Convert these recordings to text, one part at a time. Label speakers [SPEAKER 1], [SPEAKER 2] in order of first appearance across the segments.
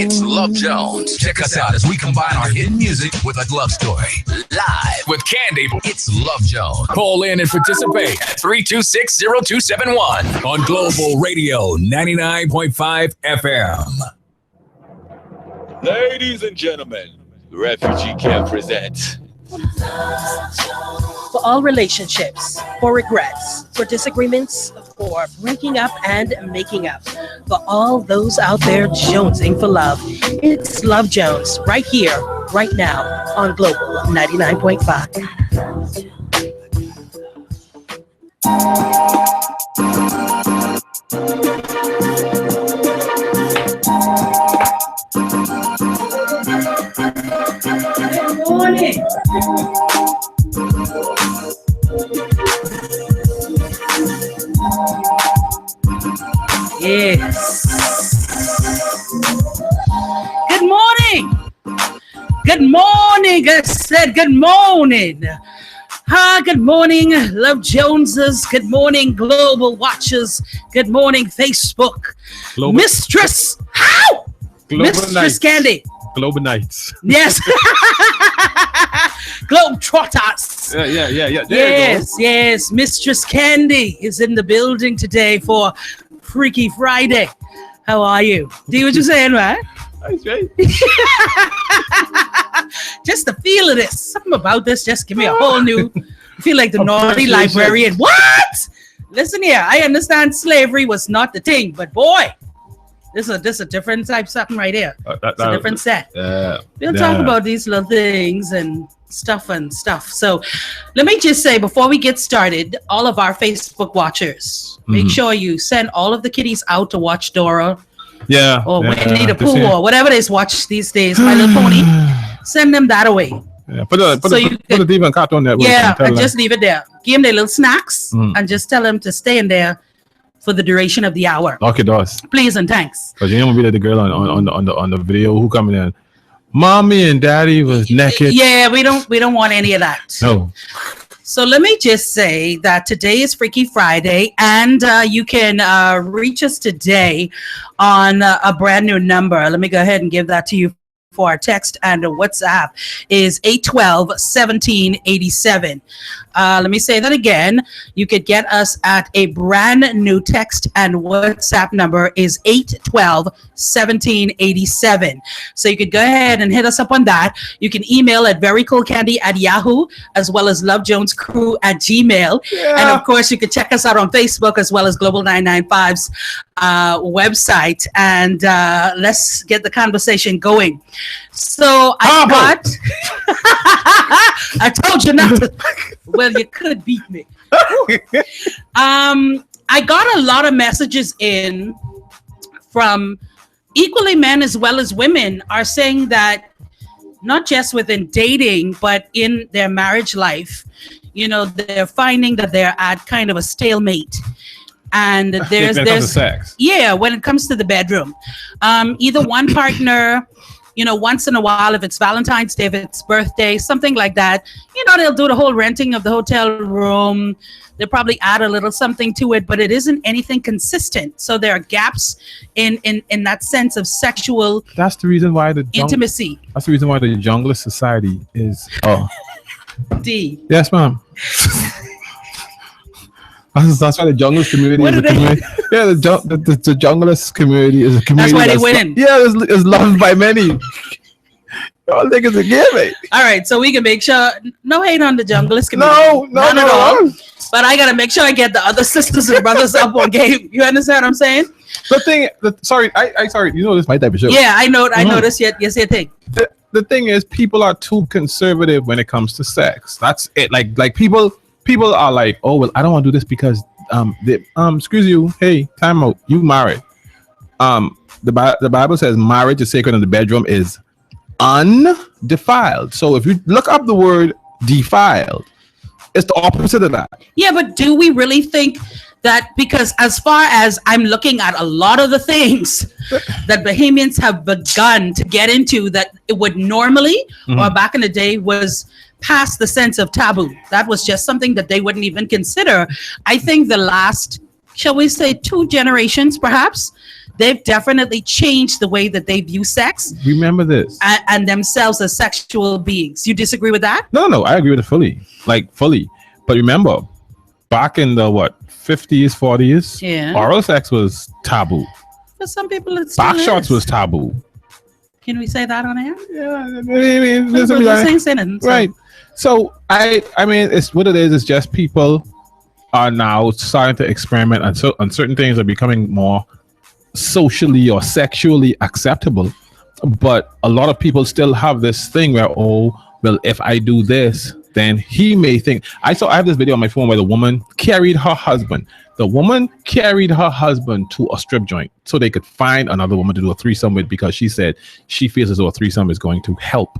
[SPEAKER 1] It's Love Jones. Check us out as we combine our hidden music with a love story. Live with Candy. It's Love Jones. Call in and participate at 326-0271 on Global Radio 99.5 FM.
[SPEAKER 2] Ladies and gentlemen, Refugee Camp presents
[SPEAKER 3] for all relationships, for regrets, for disagreements, for breaking up and making up, for all those out there jonesing for love. It's Love Jones right here, right now on Global 99.5. Good morning. Yes. Good morning. Good morning. I said good morning. Good morning, Love Joneses. Good morning, Global Watchers. Good morning, Facebook.
[SPEAKER 4] Global.
[SPEAKER 3] Mistress. How?
[SPEAKER 4] Global
[SPEAKER 3] Mistress
[SPEAKER 4] Nights.
[SPEAKER 3] Candy.
[SPEAKER 4] Global Nights.
[SPEAKER 3] Yes. Globe Trotters.
[SPEAKER 4] Yeah.
[SPEAKER 3] Yes. Mistress Candy is in the building today for Freaky Friday. How are you? Do what you're saying, right?
[SPEAKER 4] That's right.
[SPEAKER 3] Just the feel of this. Something about this just give me a whole new feel like the naughty librarian. What? Listen here. I understand slavery was not the thing, but boy, this is a different type of something right here. It's a different set. We'll talk about these little things and stuff. So let me just say before we get started, all of our Facebook watchers, make sure you send all of the kiddies out to watch Dora. Or Winnie the Pooh or whatever they watch these days, My Little Pony. Send them that away.
[SPEAKER 4] Yeah, put it even Cartoon Network.
[SPEAKER 3] Yeah, and just leave it there. Give them their little snacks and just tell them to stay in there for the duration of the hour.
[SPEAKER 4] Okay, does.
[SPEAKER 3] Please and thanks.
[SPEAKER 4] Because you know be like the girl on the video who coming in. Mommy and Daddy was naked.
[SPEAKER 3] Yeah, we don't want any of that.
[SPEAKER 4] No.
[SPEAKER 3] So let me just say that today is Freaky Friday, and you can reach us today on a brand new number. Let me go ahead and give that to you for our text and WhatsApp is 812-1787. Let me say that again. You could get us at a brand new text and WhatsApp number is 812-1787. So you could go ahead and hit us up on that. You can email at verycoolcandy@yahoo as well as lovejonescrew@gmail. Yeah. And of course, you can check us out on Facebook as well as Global 995's website. And let's get the conversation going. So I told you not to. Well, you could beat me. I got a lot of messages in from equally men as well as women are saying that not just within dating, but in their marriage life, you know, they're finding that they're at kind of a stalemate. And there's
[SPEAKER 4] sex.
[SPEAKER 3] Yeah, when it comes to the bedroom, either one partner, you know, once in a while, if it's Valentine's Day, if it's birthday, something like that, you know, they'll do the whole renting of the hotel room. They'll probably add a little something to it, but it isn't anything consistent. So there are gaps in that sense of sexual.
[SPEAKER 4] That's the reason why
[SPEAKER 3] intimacy.
[SPEAKER 4] That's the reason why the Jungle Society is.
[SPEAKER 3] D.
[SPEAKER 4] Yes, ma'am. That's why the Junglist community is a community. Yeah, the Junglist community is a community.
[SPEAKER 3] That's why they winning.
[SPEAKER 4] Yeah, it's loved by many. Y'all niggas are giving.
[SPEAKER 3] All right, so we can make sure no hate on the Junglist community.
[SPEAKER 4] No,
[SPEAKER 3] none at all. But I gotta make sure I get the other sisters and brothers up on game. You understand what I'm saying?
[SPEAKER 4] Sorry, you know this is my type of show.
[SPEAKER 3] Yeah, I know this yet. Yes, thing.
[SPEAKER 4] The thing is, people are too conservative when it comes to sex. That's it. Like people are like, oh well, I don't want to do this because excuse you, hey, time out, you married. The Bible says marriage is sacred and the bedroom is undefiled. So if you look up the word defiled, it's the opposite of that.
[SPEAKER 3] Yeah, but do we really think that? Because as far as I'm looking at a lot of the things that Bahamians have begun to get into that it would normally or back in the day was past the sense of taboo. That was just something that they wouldn't even consider. I think the last, shall we say, 2 generations perhaps, they've definitely changed the way that they view sex
[SPEAKER 4] Remember this.
[SPEAKER 3] and themselves as sexual beings. You disagree with that?
[SPEAKER 4] No, I agree with it fully. Like fully. But remember, back in the 50s, 40s,
[SPEAKER 3] Yeah.
[SPEAKER 4] oral sex was taboo.
[SPEAKER 3] For some people, it's still
[SPEAKER 4] Back
[SPEAKER 3] is.
[SPEAKER 4] shots was taboo.
[SPEAKER 3] Can we say that on air?
[SPEAKER 4] Yeah, I mean,
[SPEAKER 3] But the same sentence, so-
[SPEAKER 4] right. So I mean, it's what it is. It's just people are now starting to experiment, and so and certain things are becoming more socially or sexually acceptable. But a lot of people still have this thing where, oh, well, if I do this, then he may think. I have this video on my phone where the woman carried her husband. The woman carried her husband to a strip joint so they could find another woman to do a threesome with, because she said she feels as though a threesome is going to help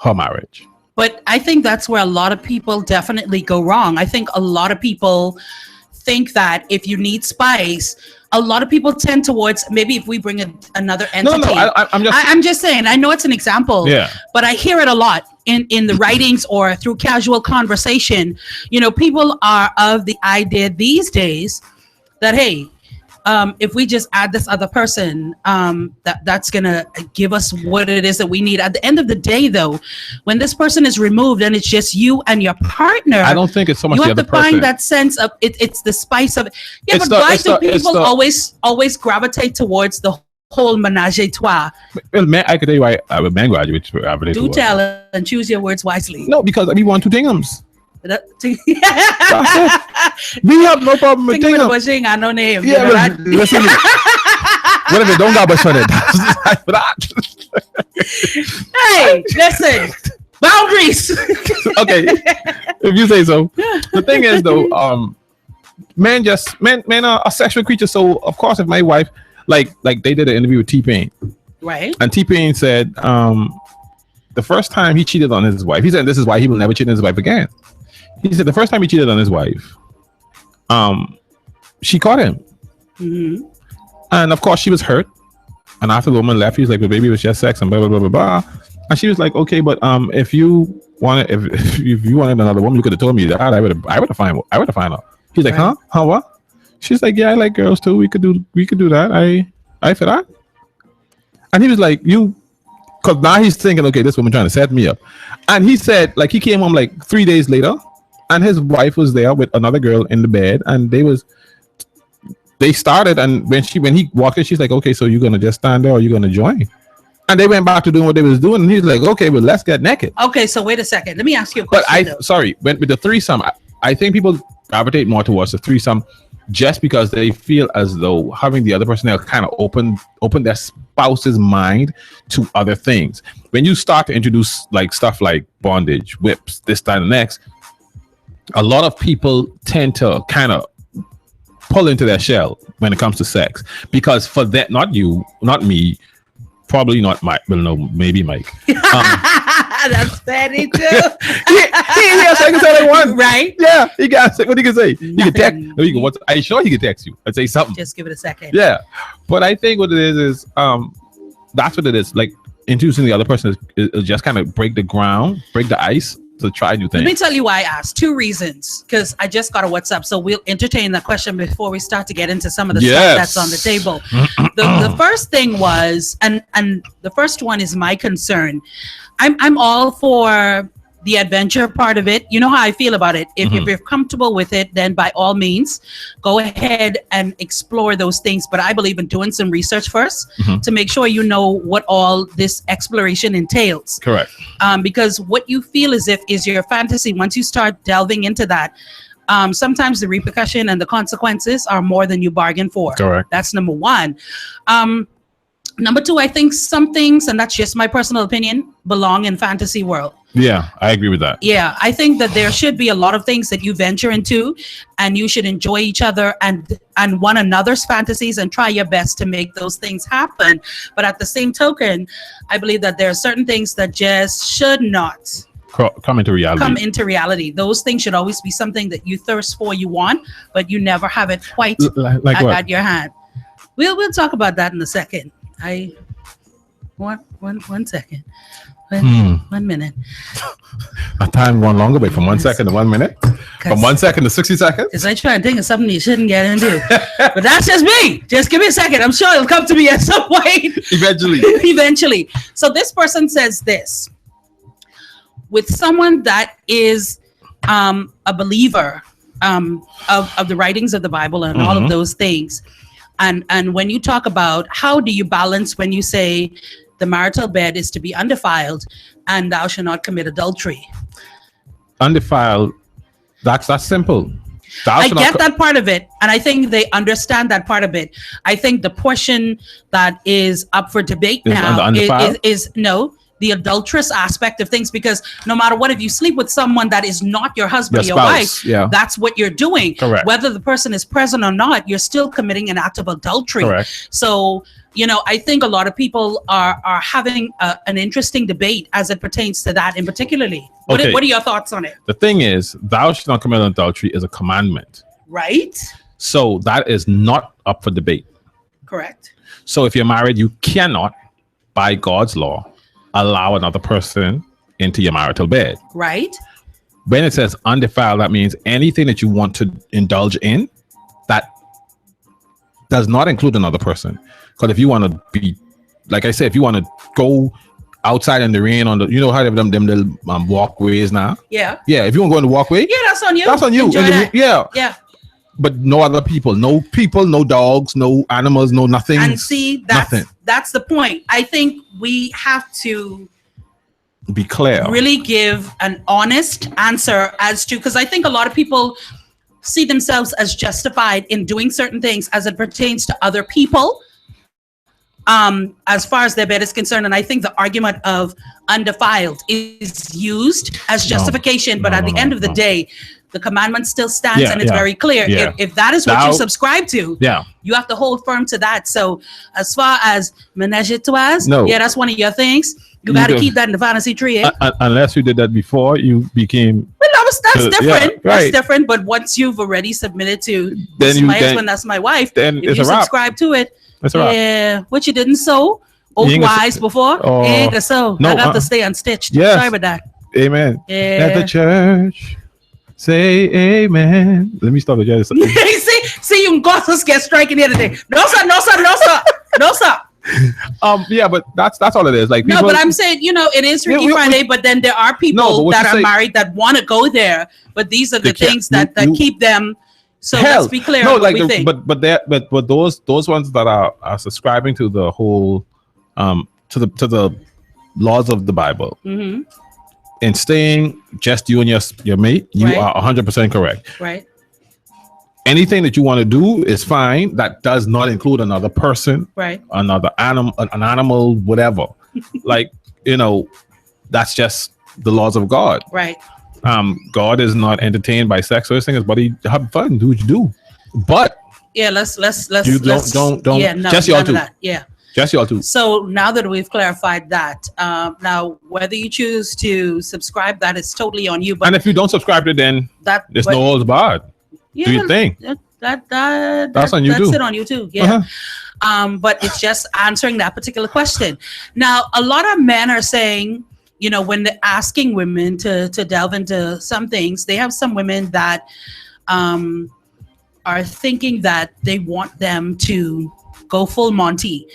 [SPEAKER 4] her marriage.
[SPEAKER 3] But I think that's where a lot of people definitely go wrong. I think a lot of people think that if you need spice, a lot of people tend towards maybe if we bring another entity.
[SPEAKER 4] No,
[SPEAKER 3] I'm just saying. I know it's an example,
[SPEAKER 4] Yeah.
[SPEAKER 3] but I hear it a lot in the writings or through casual conversation. You know, people are of the idea these days that hey, if we just add this other person, that's gonna give us what it is that we need. At the end of the day, though, when this person is removed and it's just you and your partner,
[SPEAKER 4] I don't think it's so much
[SPEAKER 3] you
[SPEAKER 4] the
[SPEAKER 3] have
[SPEAKER 4] other
[SPEAKER 3] to find
[SPEAKER 4] person.
[SPEAKER 3] that sense of it. It's the spice of it. Yeah,
[SPEAKER 4] It's
[SPEAKER 3] but why do
[SPEAKER 4] it's
[SPEAKER 3] people always gravitate towards the whole menage a trois?
[SPEAKER 4] Well, man, I could tell you why men graduate.
[SPEAKER 3] Do tell and choose your words wisely.
[SPEAKER 4] No, because we want to things.
[SPEAKER 3] That-
[SPEAKER 4] We have no problem with
[SPEAKER 3] Think about
[SPEAKER 4] things.
[SPEAKER 3] saying I no name.
[SPEAKER 4] Yeah,
[SPEAKER 3] you know
[SPEAKER 4] well,
[SPEAKER 3] that?
[SPEAKER 4] listen. What if they don't got but shut it? For that.
[SPEAKER 3] Hey, listen. Boundaries.
[SPEAKER 4] Okay, if you say so. The thing is, though, men are sexual creatures. So of course, if my wife, like they did an interview with T-Pain,
[SPEAKER 3] Right.
[SPEAKER 4] and T-Pain said, the first time he cheated on his wife, he said this is why he will never cheat on his wife again. He said the first time he cheated on his wife, she caught him, and of course she was hurt. And after the woman left, he was like, "But baby, it was just sex," and blah blah blah blah blah. And she was like, "Okay, but if you wanted, if you wanted another woman, you could have told me that. I would have found out." He's like,
[SPEAKER 3] Right.
[SPEAKER 4] "Huh? What?" She's like, "Yeah, I like girls too. We could do that. I said that." And he was like, because now he's thinking, okay, this woman trying to set me up. And he said, like, he came home like 3 days later, and his wife was there with another girl in the bed, and they started, and when he walked in, she's like, okay, so you're gonna just stand there or you're gonna join? And they went back to doing what they was doing, and he's like, okay, well, let's get naked.
[SPEAKER 3] Okay, so wait a second. Let me ask you a
[SPEAKER 4] But
[SPEAKER 3] question. though.
[SPEAKER 4] with the threesome, I think people gravitate more towards the threesome just because they feel as though having the other person there kind of open their spouse's mind to other things. When you start to introduce like stuff like bondage, whips, this, that, and next, a lot of people tend to kind of pull into their shell when it comes to sex, because for that, not you, not me, probably not Mike. Well, no, maybe Mike.
[SPEAKER 3] That's petty too.
[SPEAKER 4] he has sex all he wants.
[SPEAKER 3] Right?
[SPEAKER 4] Yeah, he got sex. What he can say? He can text.
[SPEAKER 3] Nothing.
[SPEAKER 4] No, he can. I'm sure he can text you and say something.
[SPEAKER 3] Just give it a second.
[SPEAKER 4] Yeah, but I think what it is that's what it is. Like introducing the other person is just kind of break the ground, break the ice to try new
[SPEAKER 3] Let me
[SPEAKER 4] things.
[SPEAKER 3] tell you why I asked. 2 reasons. Because I just got a WhatsApp, so we'll entertain that question before we start to get into some of the
[SPEAKER 4] Yes.
[SPEAKER 3] stuff that's on the table. The first thing was, and the first one is my concern. I'm all for the adventure part of it. You know how I feel about it. If you're comfortable with it, then by all means, go ahead and explore those things. But I believe in doing some research first to make sure you know what all this exploration entails.
[SPEAKER 4] Correct.
[SPEAKER 3] Because what you feel as if is your fantasy, once you start delving into that, sometimes the repercussion and the consequences are more than you bargained for.
[SPEAKER 4] Correct.
[SPEAKER 3] That's number one. Number two, I think some things, and that's just my personal opinion, belong in fantasy world.
[SPEAKER 4] Yeah, I agree with that.
[SPEAKER 3] Yeah, I think that there should be a lot of things that you venture into, and you should enjoy each other and one another's fantasies and try your best to make those things happen. But at the same token, I believe that there are certain things that just should not
[SPEAKER 4] Come into reality.
[SPEAKER 3] come into reality. Those things should always be something that you thirst for, you want, but you never have it quite
[SPEAKER 4] Like what?
[SPEAKER 3] at your hand. We'll talk about that in a second. One second. One minute.
[SPEAKER 4] My time going longer, but from 1 second to 1 minute. From 1 second to 60 seconds.
[SPEAKER 3] Because I try and think of something you shouldn't get into. But that's just me. Just give me a second. I'm sure it'll come to me at some point.
[SPEAKER 4] Eventually.
[SPEAKER 3] Eventually. So this person says this. With someone that is a believer of the writings of the Bible and all of those things, and when you talk about how do you balance when you say the marital bed is to be undefiled and thou shalt not commit adultery.
[SPEAKER 4] Undefiled, that's simple.
[SPEAKER 3] I get that part of it, and I think they understand that part of it. I think the portion that is up for debate now is no, the adulterous aspect of things, because no matter what, if you sleep with someone that is not your husband, your wife, that's what you're doing.
[SPEAKER 4] Correct.
[SPEAKER 3] Whether the person is present or not, you're still committing an act of adultery.
[SPEAKER 4] Correct.
[SPEAKER 3] So, I think a lot of people are having an interesting debate as it pertains to that in particularly. What are your thoughts on it?
[SPEAKER 4] The thing is, thou shalt not commit adultery is a commandment.
[SPEAKER 3] Right.
[SPEAKER 4] So that is not up for debate.
[SPEAKER 3] Correct.
[SPEAKER 4] So if you're married, you cannot, by God's law, allow another person into your marital bed.
[SPEAKER 3] Right.
[SPEAKER 4] When it says undefiled, that means anything that you want to indulge in that does not include another person. Because if you want to be, like I said, if you want to go outside in the rain on the, how they have them little walkways now.
[SPEAKER 3] Yeah.
[SPEAKER 4] Yeah. If you want to go in the walkway.
[SPEAKER 3] Yeah, that's on you.
[SPEAKER 4] That's on you. Yeah.
[SPEAKER 3] Yeah.
[SPEAKER 4] But no other people, no dogs, no animals, no nothing.
[SPEAKER 3] And see, that's the point. I think we have to
[SPEAKER 4] be clear.
[SPEAKER 3] Really give an honest answer as to, because I think a lot of people see themselves as justified in doing certain things as it pertains to other people, as far as their bed is concerned. And I think the argument of undefiled is used as justification, but at the end of the day, the commandment still stands, and it's very clear.
[SPEAKER 4] Yeah.
[SPEAKER 3] If that is what you subscribe to, you have to hold firm to that. So as far as menage a trois, that's one of your things. You got to keep that in the fantasy tree.
[SPEAKER 4] Unless you did that before, you became...
[SPEAKER 3] Well, that's different.
[SPEAKER 4] Yeah, right.
[SPEAKER 3] That's different. But once you've already submitted to my husband, that's my wife,
[SPEAKER 4] then
[SPEAKER 3] if you subscribe to it, what you didn't sow, wise before, ain't a sow. I got to stay unstitched.
[SPEAKER 4] Yes.
[SPEAKER 3] Sorry about that.
[SPEAKER 4] Amen.
[SPEAKER 3] Yeah.
[SPEAKER 4] Let the church say amen. Let me stop the judge.
[SPEAKER 3] see, you got us get striking here today. No, sir.
[SPEAKER 4] Yeah, but that's all it is. Like, people,
[SPEAKER 3] no, but I'm saying, it is Freaky Friday, but then there are people that are married that want to go there, but these are the things that keep them. So let's be clear.
[SPEAKER 4] No, like, but those ones that are subscribing to the whole, to the laws of the Bible, and staying just you and your mate, you are 100% correct.
[SPEAKER 3] Right.
[SPEAKER 4] Anything that you want to do is fine. That does not include another person,
[SPEAKER 3] right?
[SPEAKER 4] Another animal, an animal, whatever. Like, that's just the laws of God,
[SPEAKER 3] right?
[SPEAKER 4] God is not entertained by sex or anything. His buddy, have fun, do what you do. But
[SPEAKER 3] let's
[SPEAKER 4] don't.
[SPEAKER 3] Yeah, no,
[SPEAKER 4] just y'all too.
[SPEAKER 3] Yeah.
[SPEAKER 4] Just y'all too.
[SPEAKER 3] So now that we've clarified that, now whether you choose to subscribe, that is totally on you. But
[SPEAKER 4] and if you don't subscribe to it, then there's no holds barred.
[SPEAKER 3] Yeah,
[SPEAKER 4] do your thing.
[SPEAKER 3] That's on you too. That's it on you too. Yeah. But it's just answering that particular question. Now, a lot of men are saying, when they're asking women to delve into some things, they have some women that are thinking that they want them to go full Monty.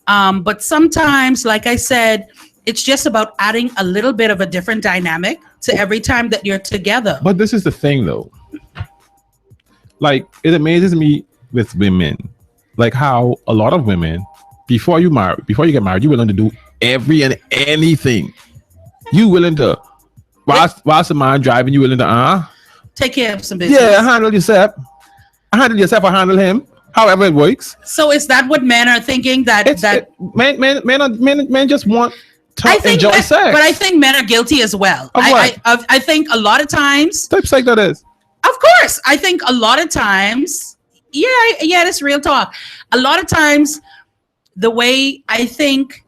[SPEAKER 3] But sometimes, like I said, it's just about adding a little bit of a different dynamic to every time that you're together.
[SPEAKER 4] But this is the thing, though. Like, it amazes me with women, like how a lot of women, before you get married, you're willing to do every and anything. You willing to, whilst the man driving, you willing to
[SPEAKER 3] take care of some business.
[SPEAKER 4] Yeah, handle yourself. I handle him. However it works.
[SPEAKER 3] So is that what men are thinking?
[SPEAKER 4] Men just want to enjoy sex.
[SPEAKER 3] But I think men are guilty as well. I think a lot of times.
[SPEAKER 4] What type of sex that is?
[SPEAKER 3] Of course, I think a lot of times, that's real talk. A lot of times, the way I think,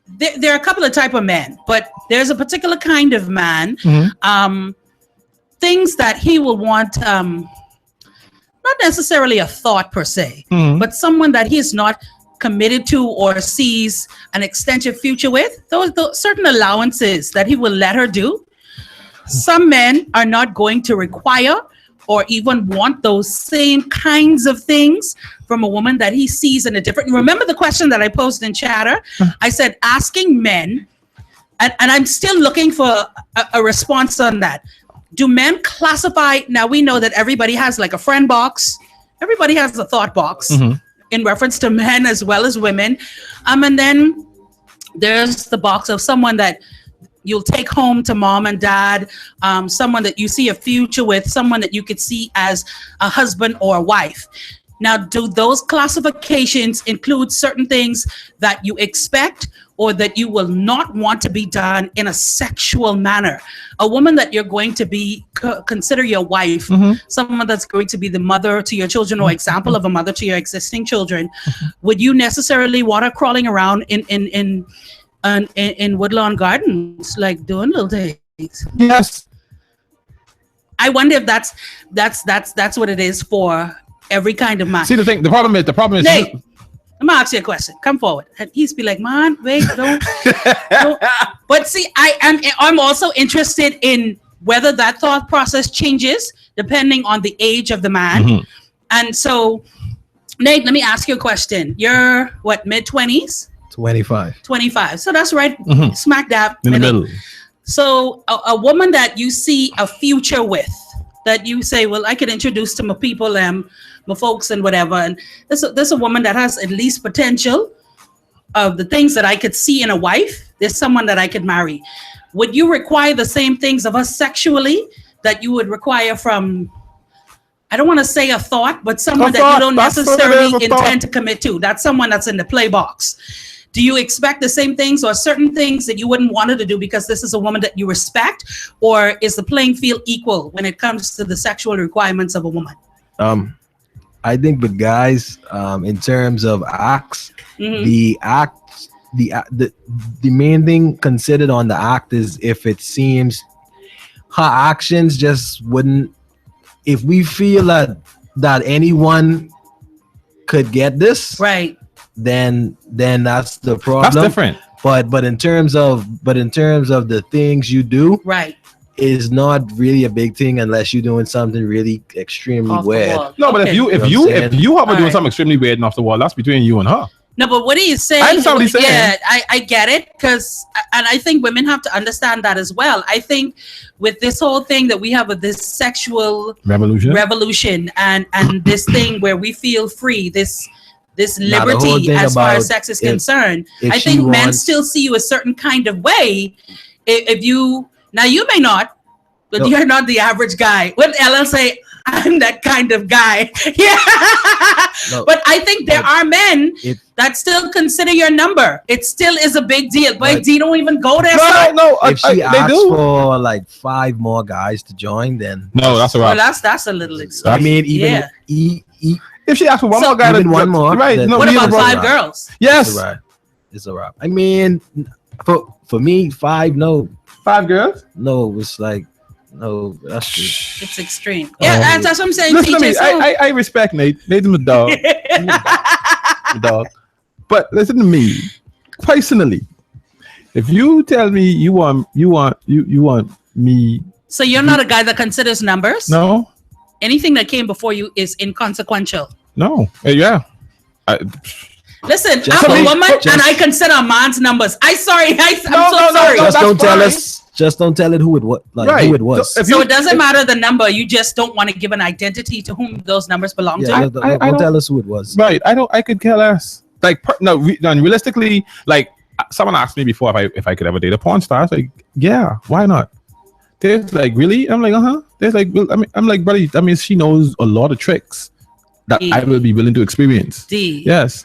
[SPEAKER 3] there are a couple of type of men, but there's a particular kind of man, things that he will want, not necessarily a thought per se, but someone that he's not committed to or sees an extensive future with, those certain allowances that he will let her do. some men are not going to require or even want those same kinds of things from a woman that he sees in a different. Remember the question that I posed in Chatter? I said, asking men, and I'm still looking for a response on that. Do men classify? Now we know that everybody has like a friend box. Everybody has a thought box in reference to men as well as women. And then there's the box of someone that you'll take home to mom and dad, someone that you see a future with, someone that you could see as a husband or a wife. Now, do those classifications include certain things that you expect or that you will not want to be done in a sexual manner? A woman that you're going to be consider your wife, someone that's going to be the mother to your children, or example of a mother to your existing children, would you necessarily want her crawling around in Woodlawn Gardens, like doing little things?
[SPEAKER 4] Yes.
[SPEAKER 3] I wonder if that's what it is for every kind of man.
[SPEAKER 4] See, the problem is.
[SPEAKER 3] Nate, I'm gonna ask you a question. Come forward. And he's be like, man, wait, don't. But see, I'm also interested in whether that thought process changes depending on the age of the man. And so, Nate, let me ask you a question. You're what, mid-20s?
[SPEAKER 5] 25.
[SPEAKER 3] So that's right, smack dab
[SPEAKER 4] In the middle.
[SPEAKER 3] So a woman that you see a future with, that you say, well, I could introduce to my people, my folks and whatever. And there's a woman that has at least potential of the things that I could see in a wife. There's someone that I could marry. Would you require the same things of us sexually that you would require from, I don't want to say a thought, but someone that you don't necessarily intend to commit to? That's someone that's in the play box. Do you expect the same things or certain things that you wouldn't want her to do because this is a woman that you respect? Or is the playing field equal when it comes to the sexual requirements of a woman?
[SPEAKER 5] I think with guys, in terms of acts, the main thing considered on the act is if it seems her actions just wouldn't. If we feel that anyone could get this,
[SPEAKER 3] right,
[SPEAKER 5] then that's the problem.
[SPEAKER 4] That's different.
[SPEAKER 5] But in terms of the things you do,
[SPEAKER 3] right,
[SPEAKER 5] is not really a big thing unless you're doing something really extremely weird.
[SPEAKER 4] No, but if you are doing something extremely weird and off the wall, that's between you and her.
[SPEAKER 3] No, but what are you saying?
[SPEAKER 4] I understand what he's saying.
[SPEAKER 3] Yeah, I get it, and I think women have to understand that as well. I think with this whole thing that we have with this sexual revolution and this thing where we feel free, this liberty as far as sex is concerned, I think men still see you a certain kind of way. If you, now you may not, but you're not the average guy. What Ellen say? I'm that kind of guy. Yeah. No, but I think there are men that still consider your number. It still is a big deal. But D don't even go there.
[SPEAKER 5] No. If she asks for like 5 more guys to join, then
[SPEAKER 4] no, that's a wrap.
[SPEAKER 3] Well, that's a little extreme.
[SPEAKER 5] I mean, even
[SPEAKER 4] if she asks for one more guy,
[SPEAKER 5] even one more,
[SPEAKER 4] right? No,
[SPEAKER 3] what about 5 girls?
[SPEAKER 4] Yes,
[SPEAKER 5] it's a wrap. I mean, for me, 5
[SPEAKER 4] girls.
[SPEAKER 5] No, it's like. No, that's just...
[SPEAKER 3] It's extreme. Yeah, that's what I'm saying.
[SPEAKER 4] Listen to me. I respect Nate. Nate's my dog. My dog. But listen to me. Personally, if you tell me you want me. So
[SPEAKER 3] you're not a guy that considers numbers?
[SPEAKER 4] No.
[SPEAKER 3] Anything that came before you is inconsequential.
[SPEAKER 4] No. Yeah.
[SPEAKER 3] Listen, I'm a woman and I consider a man's numbers. I'm sorry.
[SPEAKER 5] Just don't tell us. Just don't tell it who it was. Who it was.
[SPEAKER 3] So it doesn't matter the number. You just don't want to give an identity to whom those numbers belong to.
[SPEAKER 5] Don't tell us who it was.
[SPEAKER 4] Right. I could care less. Like realistically, like someone asked me before if I could ever date a porn star. I was like, yeah, why not? There's like, really? I'm like, There's like, I'm like, buddy. I mean, she knows a lot of tricks that I will be willing to experience. Yes.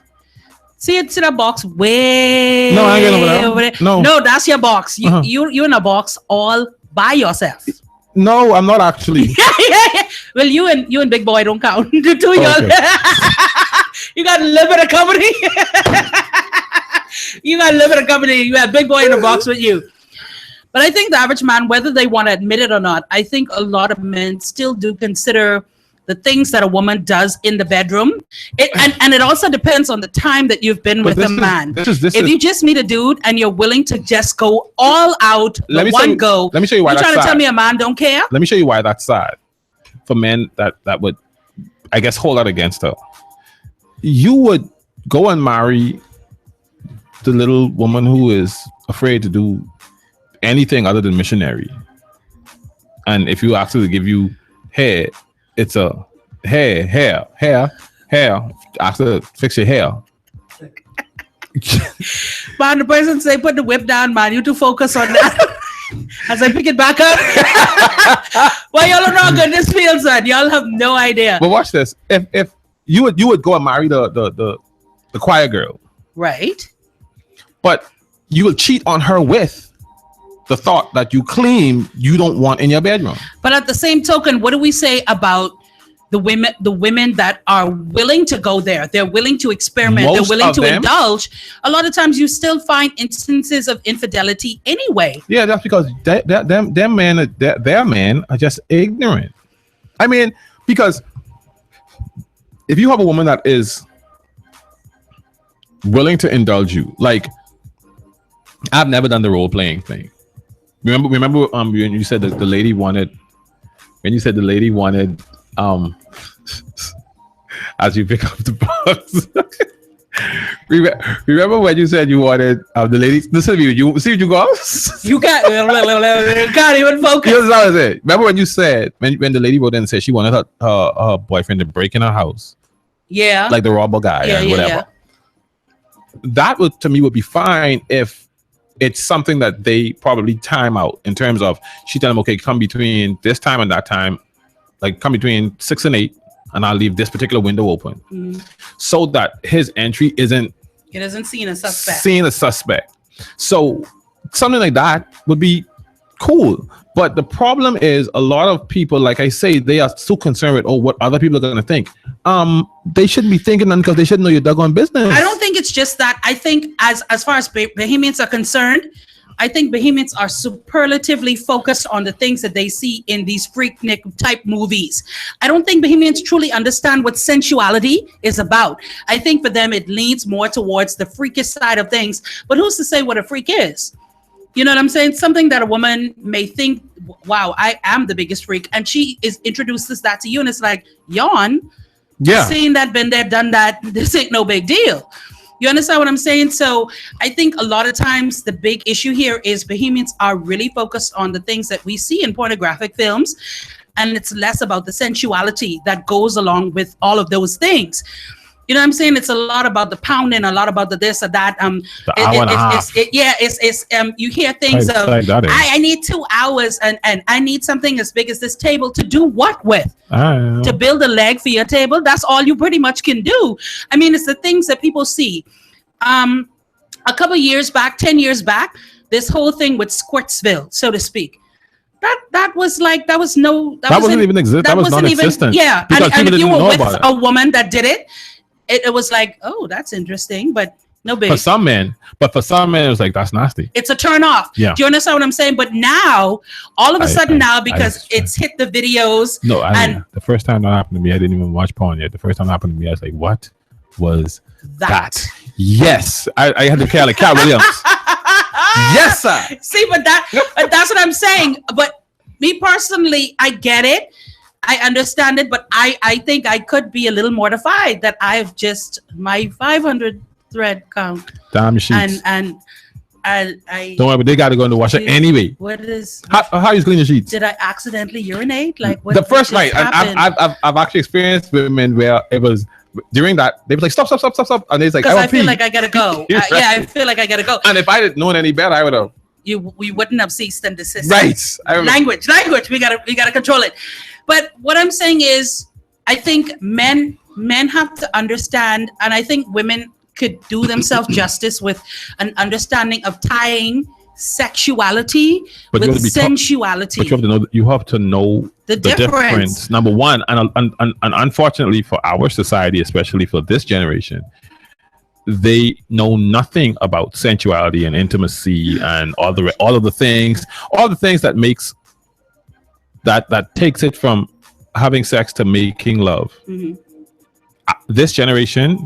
[SPEAKER 3] See that box way
[SPEAKER 4] no, I ain't over there.
[SPEAKER 3] No, that's your box. You in a box all by yourself.
[SPEAKER 4] No, I'm not actually.
[SPEAKER 3] yeah. Well, you and Big Boy don't count. You got a little bit of company. You have Big Boy in a box with you. But I think the average man, whether they want to admit it or not, I think a lot of men still do consider the things that a woman does in the bedroom. And it also depends on the time that you've been with a man. If you just meet a dude and you're willing to just go all out,
[SPEAKER 4] let me show you why
[SPEAKER 3] you're
[SPEAKER 4] that's
[SPEAKER 3] trying to
[SPEAKER 4] sad.
[SPEAKER 3] tell me a man don't care?
[SPEAKER 4] Let me show you why that's sad for men that would, I guess, hold out against her. You would go and marry the little woman who is afraid to do anything other than missionary. And if you ask her to give you hair, it's a hair. Ask her to fix your hair.
[SPEAKER 3] Man, the person say, put the whip down, man. You to focus on that. As I pick it back up. Well, y'all don't know how good this feels, man. Y'all have no idea.
[SPEAKER 4] But watch this. If you would go and marry the choir girl.
[SPEAKER 3] Right.
[SPEAKER 4] But you will cheat on her with the thought that you claim you don't want in your bedroom.
[SPEAKER 3] But at the same token, what do we say about the women that are willing to go there? They're willing to experiment.
[SPEAKER 4] Most
[SPEAKER 3] they're willing
[SPEAKER 4] of
[SPEAKER 3] to
[SPEAKER 4] them-
[SPEAKER 3] indulge. A lot of times you still find instances of infidelity anyway.
[SPEAKER 4] Yeah, that's because them men, their men are just ignorant. I mean, because if you have a woman that is willing to indulge you, like I've never done the role playing thing. Remember when you said that the lady wanted, as you pick up the box. Remember when you said you wanted the lady? Listen to me. You see what you got?
[SPEAKER 3] You can't even focus.
[SPEAKER 4] Here's what I said. Remember when you said when the lady wrote in and said she wanted her boyfriend to break in her house,
[SPEAKER 3] Yeah.
[SPEAKER 4] like the robber guy and whatever.
[SPEAKER 3] Yeah.
[SPEAKER 4] That would to me would be fine if it's something that they probably time out in terms of she tell him, okay, come between this time and that time, like come between 6 and 8, and I'll leave this particular window open, so that his entry isn't
[SPEAKER 3] It isn't seen as suspect.
[SPEAKER 4] seen as suspect. So something like that would be cool. But the problem is a lot of people, like I say, they are so concerned with what other people are going to think. They shouldn't be thinking that because they shouldn't know your doggone business.
[SPEAKER 3] I don't think it's just that. I think as far as Bahamians are concerned, I think Bahamians are superlatively focused on the things that they see in these freaknik type movies. I don't think Bahamians truly understand what sensuality is about. I think for them, it leans more towards the freakish side of things. But who's to say what a freak is? You know what I'm saying? Something that a woman may think, wow, I am the biggest freak. And she introduces that to you. And it's like, yawn.
[SPEAKER 4] Yeah.
[SPEAKER 3] Seen that, been there, done that. This ain't no big deal. You understand what I'm saying? So I think a lot of times the big issue here is Bahamians are really focused on the things that we see in pornographic films. And it's less about the sensuality that goes along with all of those things. You know what I'm saying? It's a lot about the pounding, a lot about the this or that. You hear things of, I need 2 hours and I need something as big as this table to do what with? To build a leg for your table? That's all you pretty much can do. I mean, it's the things that people see. A couple years back, 10 years back, this whole thing with Squirtsville, so to speak. That wasn't even exist. That was non-existent. Yeah, and if you were with a woman that did it, it was like, oh, that's interesting, but no big.
[SPEAKER 4] For some men, it was like, that's nasty.
[SPEAKER 3] It's a turn off.
[SPEAKER 4] Yeah.
[SPEAKER 3] Do you understand what I'm saying? But now, all of a sudden because it's hit the videos.
[SPEAKER 4] No, the first time that happened to me, I didn't even watch porn yet. The first time that happened to me, I was like, what was that? Yes. I had to carry like Cat Williams. Yes, sir.
[SPEAKER 3] See, but that's what I'm saying. But me personally, I get it. I understand it, but I think I could be a little mortified that I've just my 500 thread count.
[SPEAKER 4] Damn your sheets.
[SPEAKER 3] And I
[SPEAKER 4] don't worry, but they got to go in the washer anyway.
[SPEAKER 3] What is
[SPEAKER 4] how you clean your sheets?
[SPEAKER 3] Did I accidentally urinate? Like what?
[SPEAKER 4] The first night, I've actually experienced women where it was during that they were like stop, and they's like
[SPEAKER 3] I feel like I gotta go. Yeah, I feel like I gotta go.
[SPEAKER 4] And if I didn't know any better, I would have.
[SPEAKER 3] We wouldn't have ceased and desisted.
[SPEAKER 4] Right.
[SPEAKER 3] Language. We gotta control it. But what I'm saying is, I think men have to understand, and I think women could do themselves justice with an understanding of tying sexuality with sensuality.
[SPEAKER 4] But you have to know the difference. Number one, and unfortunately for our society, especially for this generation, they know nothing about sensuality and intimacy and all the things that makes that takes it from having sex to making love.
[SPEAKER 3] Mhm.
[SPEAKER 4] This generation,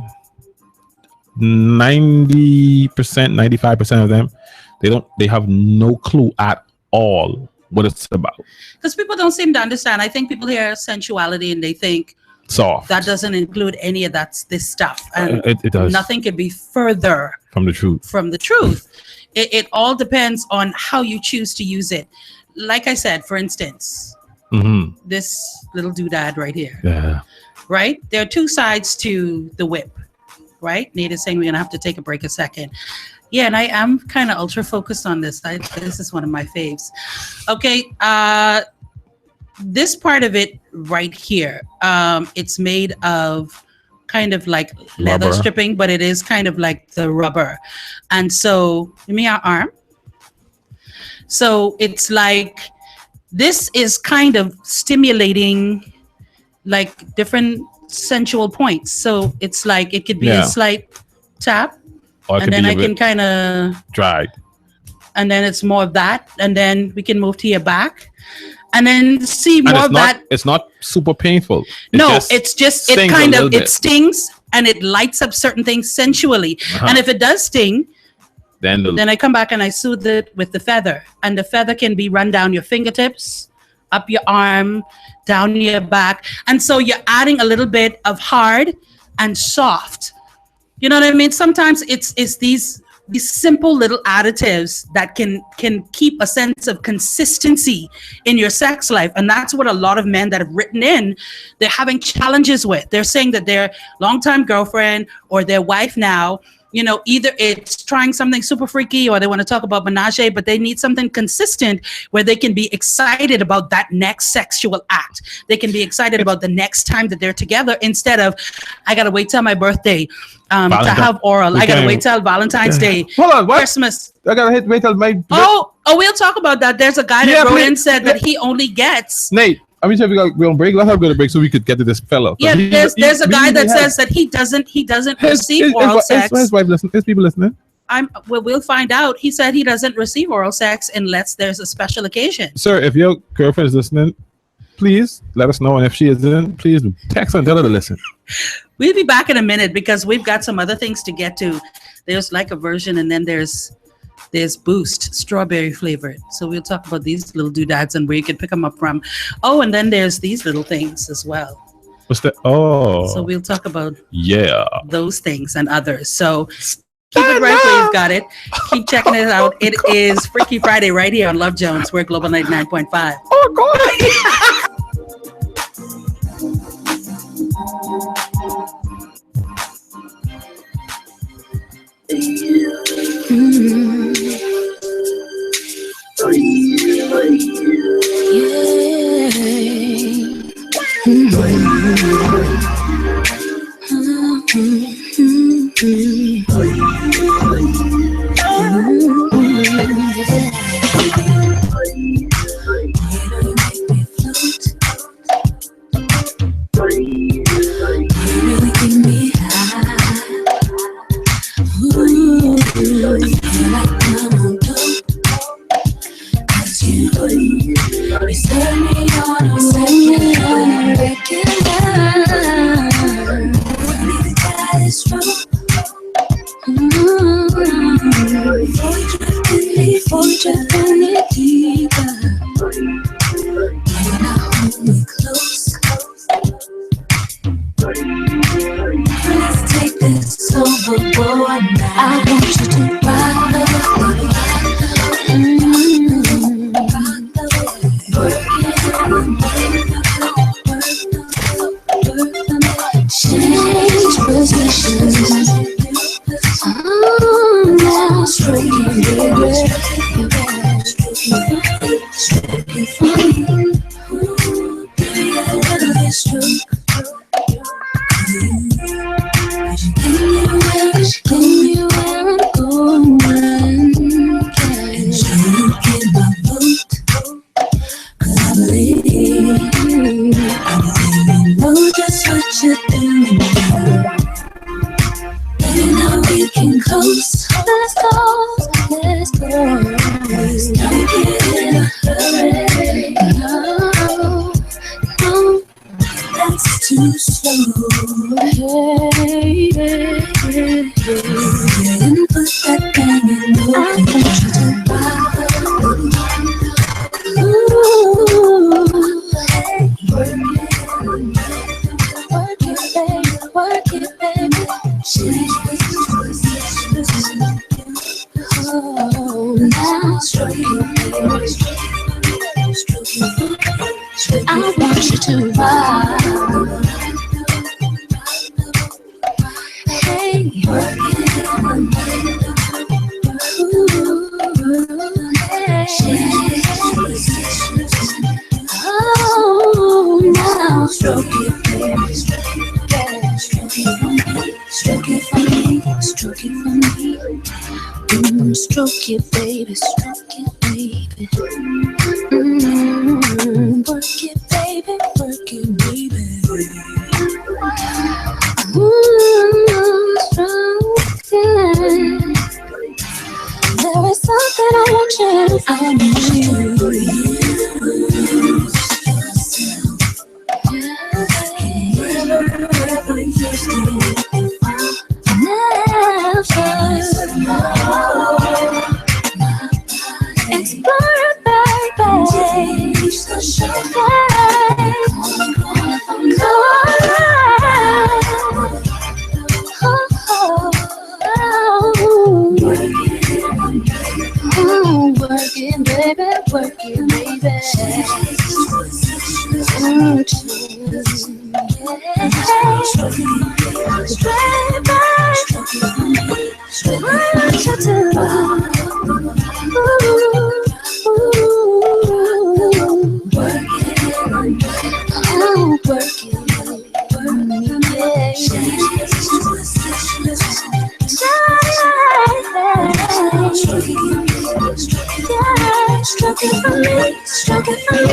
[SPEAKER 4] 90%, 95% of them, they have no clue at all what it's about.
[SPEAKER 3] Because people don't seem to understand. I think people hear sensuality and they think
[SPEAKER 4] Soft.
[SPEAKER 3] that doesn't include any of this stuff. And
[SPEAKER 4] It does.
[SPEAKER 3] nothing could be further
[SPEAKER 4] From the truth.
[SPEAKER 3] from the truth. It all depends on how you choose to use it. Like I said, for instance,
[SPEAKER 4] Mm-hmm.
[SPEAKER 3] this little doodad right here,
[SPEAKER 4] Yeah.
[SPEAKER 3] right? There are two sides to the whip, right? Nate is saying we're going to have to take a break a second. Yeah, and I am kind of ultra focused on this. This is one of my faves. Okay, this part of it right here, it's made of kind of like leather
[SPEAKER 4] Rubber.
[SPEAKER 3] stripping, but it is kind of like the rubber. And so, give me your arm. So it's like, this is kind of stimulating like different sensual points. So it's like, it could be
[SPEAKER 4] Yeah.
[SPEAKER 3] a slight tap,
[SPEAKER 4] Or it
[SPEAKER 3] and
[SPEAKER 4] could
[SPEAKER 3] then
[SPEAKER 4] be
[SPEAKER 3] I
[SPEAKER 4] a
[SPEAKER 3] can
[SPEAKER 4] bit
[SPEAKER 3] kind of,
[SPEAKER 4] dry.
[SPEAKER 3] and then it's more of that, and then we can move to your back, and then see
[SPEAKER 4] And
[SPEAKER 3] more
[SPEAKER 4] it's
[SPEAKER 3] of
[SPEAKER 4] not,
[SPEAKER 3] that.
[SPEAKER 4] it's not super painful.
[SPEAKER 3] It's just it
[SPEAKER 4] stings a
[SPEAKER 3] kind
[SPEAKER 4] little
[SPEAKER 3] of
[SPEAKER 4] bit.
[SPEAKER 3] it stings and it lights up certain things sensually.
[SPEAKER 4] Uh-huh.
[SPEAKER 3] And if it does sting,
[SPEAKER 4] Then
[SPEAKER 3] then I come back and I soothe it with the feather, and the feather can be run down your fingertips, up your arm, down your back, and so you're adding a little bit of hard and soft. You know what I mean? Sometimes it's these simple little additives that can keep a sense of consistency in your sex life, and that's what a lot of men that have written in, they're having challenges with. They're saying that their longtime girlfriend or their wife now, you know, either it's trying something super freaky or they want to talk about menage, but they need something consistent where they can be excited about that next sexual act. They can be excited about the next time that they're together, instead of, I got to wait till my birthday to have oral. I got to wait till Valentine's Day,
[SPEAKER 4] Hold on, what?
[SPEAKER 3] Christmas.
[SPEAKER 4] I gotta wait till my.
[SPEAKER 3] Oh, we'll talk about that. There's a guy
[SPEAKER 4] Yeah,
[SPEAKER 3] that wrote
[SPEAKER 4] please.
[SPEAKER 3] in said that he only gets.
[SPEAKER 4] Nate, I mean, if we're on break, let's have a good break so we could get to this fellow.
[SPEAKER 3] Yeah, there's a guy that says that he doesn't receive oral sex.
[SPEAKER 4] His wife listening. His people listening.
[SPEAKER 3] We'll find out. He said he doesn't receive oral sex unless there's a special occasion.
[SPEAKER 4] Sir, if your girlfriend is listening, please let us know. And if she isn't, please text her and tell her to listen.
[SPEAKER 3] We'll be back in a minute because we've got some other things to get to. There's like a version, and then there's Boost, strawberry flavored. So we'll talk about these little doodads and where you can pick them up from. Oh, and then there's these little things as well.
[SPEAKER 4] What's that? Oh,
[SPEAKER 3] So we'll talk about
[SPEAKER 4] yeah.
[SPEAKER 3] those things and others. So keep it right where you've got it. Keep checking it out. It is Freaky Friday right here on Love Jones. We're Global 99.5.
[SPEAKER 4] Oh God.
[SPEAKER 6] I want you to ride. Hey, oh, now stroke it, baby, stroke it for me, stroke it for me. Stroke it, baby, stroke it, baby. Work it, baby, work it, baby. Stroke it. There is something I want you, I need you. Explore it, baby. Working, baby, working, baby. Stroke it for me, stroke it for me.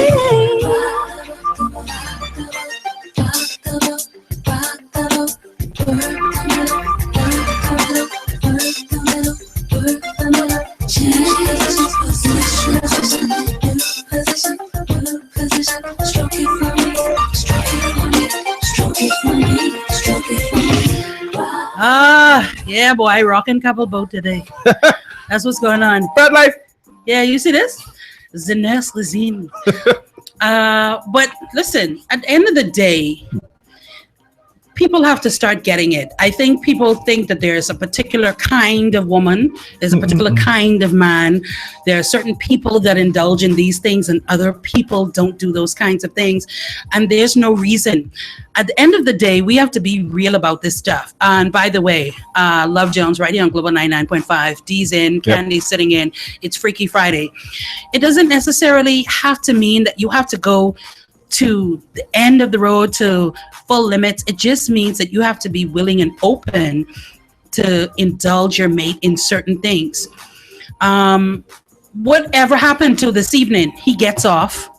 [SPEAKER 3] Yeah, boy, rocking couple boat today. That's what's going on.
[SPEAKER 4] Bad life.
[SPEAKER 3] Yeah, you see this? Zenes Lazine. But listen, at the end of the day, people have to start getting it. I think people think that there's a particular kind of woman, there's a particular kind of man. There are certain people that indulge in these things and other people don't do those kinds of things. And there's no reason. At the end of the day, we have to be real about this stuff. And by the way, Love Jones right here on Global 99.5. D's in, Candy's sitting in. It's Freaky Friday. It doesn't necessarily have to mean that you have to go to the end of the road to full limits. It just means that you have to be willing and open to indulge your mate in certain things. Whatever happened to this evening? He gets off.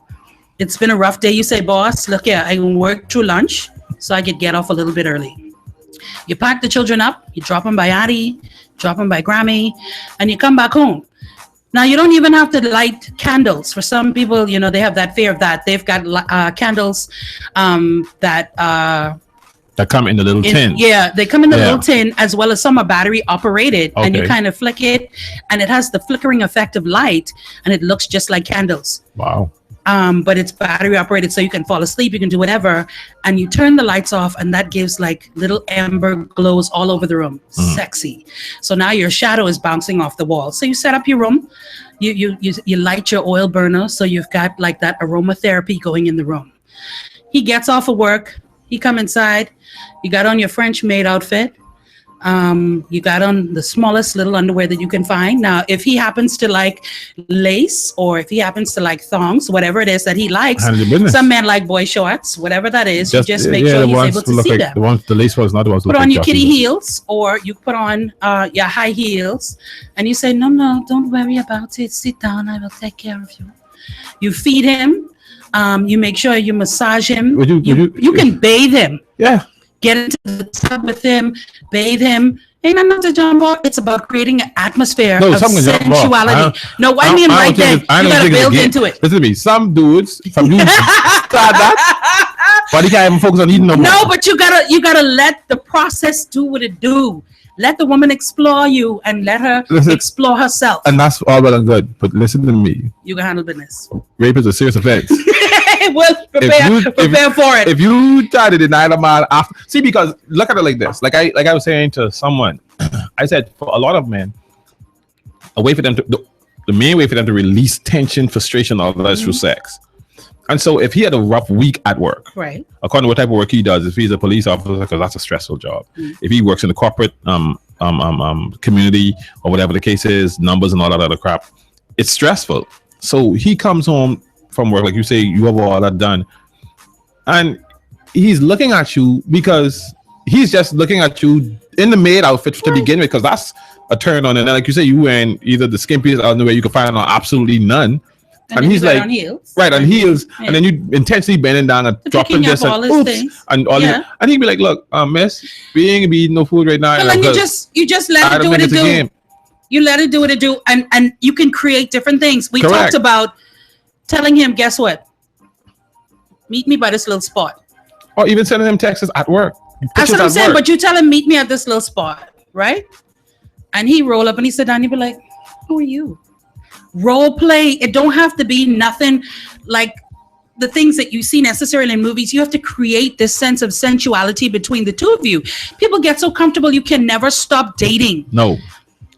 [SPEAKER 3] It's been a rough day. You say, boss, look here, I can work through lunch so I could get off a little bit early. You pack the children up, you drop them by Addie, drop them by Grammy, and you come back home. Now, you don't even have to light candles. For some people, you know, they have that fear of that. They've got candles that
[SPEAKER 4] come in the little tin.
[SPEAKER 3] Yeah, they come in the little tin, as well as some are battery operated.
[SPEAKER 4] Okay.
[SPEAKER 3] And you kind of flick it, and it has the flickering effect of light, and it looks just like candles.
[SPEAKER 4] Wow.
[SPEAKER 3] But it's battery operated, so you can fall asleep, you can do whatever, and you turn the lights off, and that gives like little amber glows all over the room. Sexy. So now your shadow is bouncing off the wall. So you set up your room, you light your oil burner, so you've got like that aromatherapy going in the room. He gets off of work, he come inside, you got on your French maid outfit. You got on the smallest little underwear that you can find. Now, if he happens to like lace, or if he happens to like thongs, whatever it is that he likes, some men like boy shorts, whatever that is, you just make sure he's able to see them.
[SPEAKER 4] The lace was not the ones.
[SPEAKER 3] Put on your kitty heels, or you put on your high heels, and you say, no, don't worry about it. Sit down, I will take care of you. You feed him. You make sure you massage him. You can bathe him.
[SPEAKER 4] Yeah.
[SPEAKER 3] Get into the tub with him, bathe him. Ain't nothing to jump off. It's about creating an atmosphere of sensuality. No, I mean right then. You gotta build into it.
[SPEAKER 4] Listen to me. Some dudes start that, but he can't even focus on eating no more.
[SPEAKER 3] No, but you gotta let the process do what it do. Let the woman explore you and let her explore herself.
[SPEAKER 4] And that's all well and good. But listen to me.
[SPEAKER 3] You can handle business.
[SPEAKER 4] Rape is a serious offense.
[SPEAKER 3] Well, prepare for it.
[SPEAKER 4] If you try to deny the man after, see, because look at it like this. Like I was saying to someone, I said for a lot of men, a way for them to the main way for them to release tension, frustration, all that is through sex. And so if he had a rough week at work,
[SPEAKER 3] Right.
[SPEAKER 4] according to what type of work he does, if he's a police officer, because that's a stressful job. If he works in the corporate community or whatever the case is, numbers and all that other crap, it's stressful. So he comes home from work, like you say, you have all that done, and he's looking at you because he's just looking at you in the maid outfit to begin with, because that's a turn on. And then, like you say, you wearing either the skimpiest underwear you can find or absolutely none. And
[SPEAKER 3] then
[SPEAKER 4] he's
[SPEAKER 3] you got
[SPEAKER 4] like,
[SPEAKER 3] on heels.
[SPEAKER 4] right, on heels, and then you intensely bending down and dropping
[SPEAKER 3] picking up
[SPEAKER 4] this and
[SPEAKER 3] all his
[SPEAKER 4] oops,
[SPEAKER 3] things.
[SPEAKER 4] and all
[SPEAKER 3] Yeah.
[SPEAKER 4] that. And he'd be like, "Look, miss, we ain't be eating no food right now."
[SPEAKER 3] Well, then you just let it do what it do. You let it do what it do, and you can create different things. We
[SPEAKER 4] Correct.
[SPEAKER 3] talked about telling him, guess what? Meet me by this little spot.
[SPEAKER 4] Or even sending him texts at work.
[SPEAKER 3] That's what I'm saying. But you tell him, meet me at this little spot, right? And he roll up and he sit down. You be like, who are you? Role play. It don't have to be nothing like the things that you see necessarily in movies. You have to create this sense of sensuality between the two of you. People get so comfortable you can never stop dating.
[SPEAKER 4] No.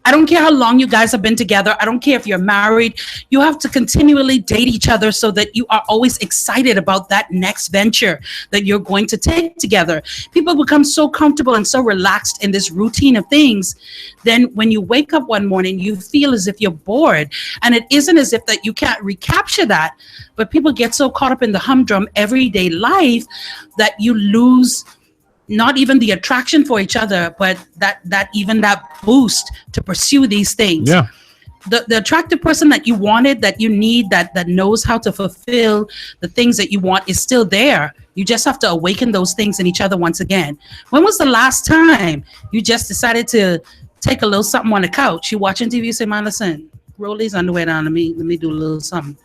[SPEAKER 3] I don't care how long you guys have been together. I don't care if you're married. You have to continually date each other so that you are always excited about that next venture that you're going to take together. People become so comfortable and so relaxed in this routine of things. Then when you wake up one morning, you feel as if you're bored. And it isn't as if that you can't recapture that, but people get so caught up in the humdrum everyday life that you lose not even the attraction for each other, but that boost to pursue these things.
[SPEAKER 4] Yeah.
[SPEAKER 3] The attractive person that you wanted, that you need, that knows how to fulfill the things that you want is still there. You just have to awaken those things in each other once again. When was the last time you just decided to take a little something on the couch? You watching TV, you say, man, listen, roll these underwear down. Let me do a little something.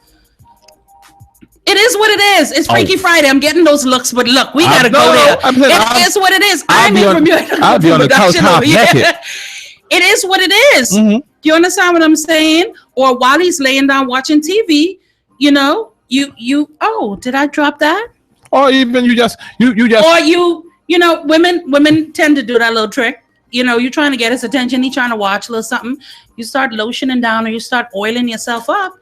[SPEAKER 3] It is what it is. It's Freaky Friday. I'm getting those looks, but look, we gotta go there. It is what it is.
[SPEAKER 4] I'll be on the couch half naked.
[SPEAKER 3] It is what it is.
[SPEAKER 4] Mhm.
[SPEAKER 3] Do you understand what I'm saying? Or while he's laying down watching TV, you know, oh, did I drop that?
[SPEAKER 4] Or even you just
[SPEAKER 3] Or you know, women tend to do that little trick. You know, you're trying to get his attention. He's trying to watch a little something. You start lotioning down or you start oiling yourself up.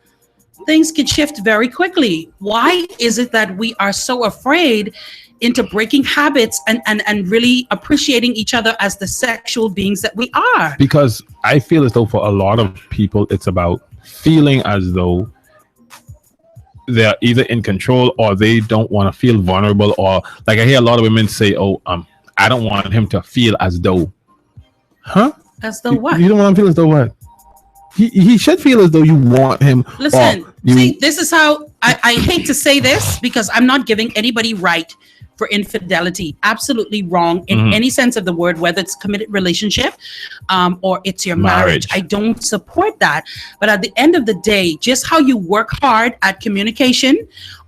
[SPEAKER 3] Things can shift very quickly. Why is it that we are so afraid into breaking habits and really appreciating each other as the sexual beings that we are?
[SPEAKER 4] because I feel as though for a lot of people it's about feeling as though they're either in control or they don't want to feel vulnerable, or like I hear a lot of women say, "Oh, I don't want him to feel as though." Huh?
[SPEAKER 3] As though what?
[SPEAKER 4] You don't want him to feel as though what? He should feel as though you want him.
[SPEAKER 3] Listen,
[SPEAKER 4] or you,
[SPEAKER 3] see, this is how I hate to say this because I'm not giving anybody right for infidelity. Absolutely wrong in any sense of the word, whether it's committed relationship or it's your marriage. I don't support that. But at the end of the day, just how you work hard at communication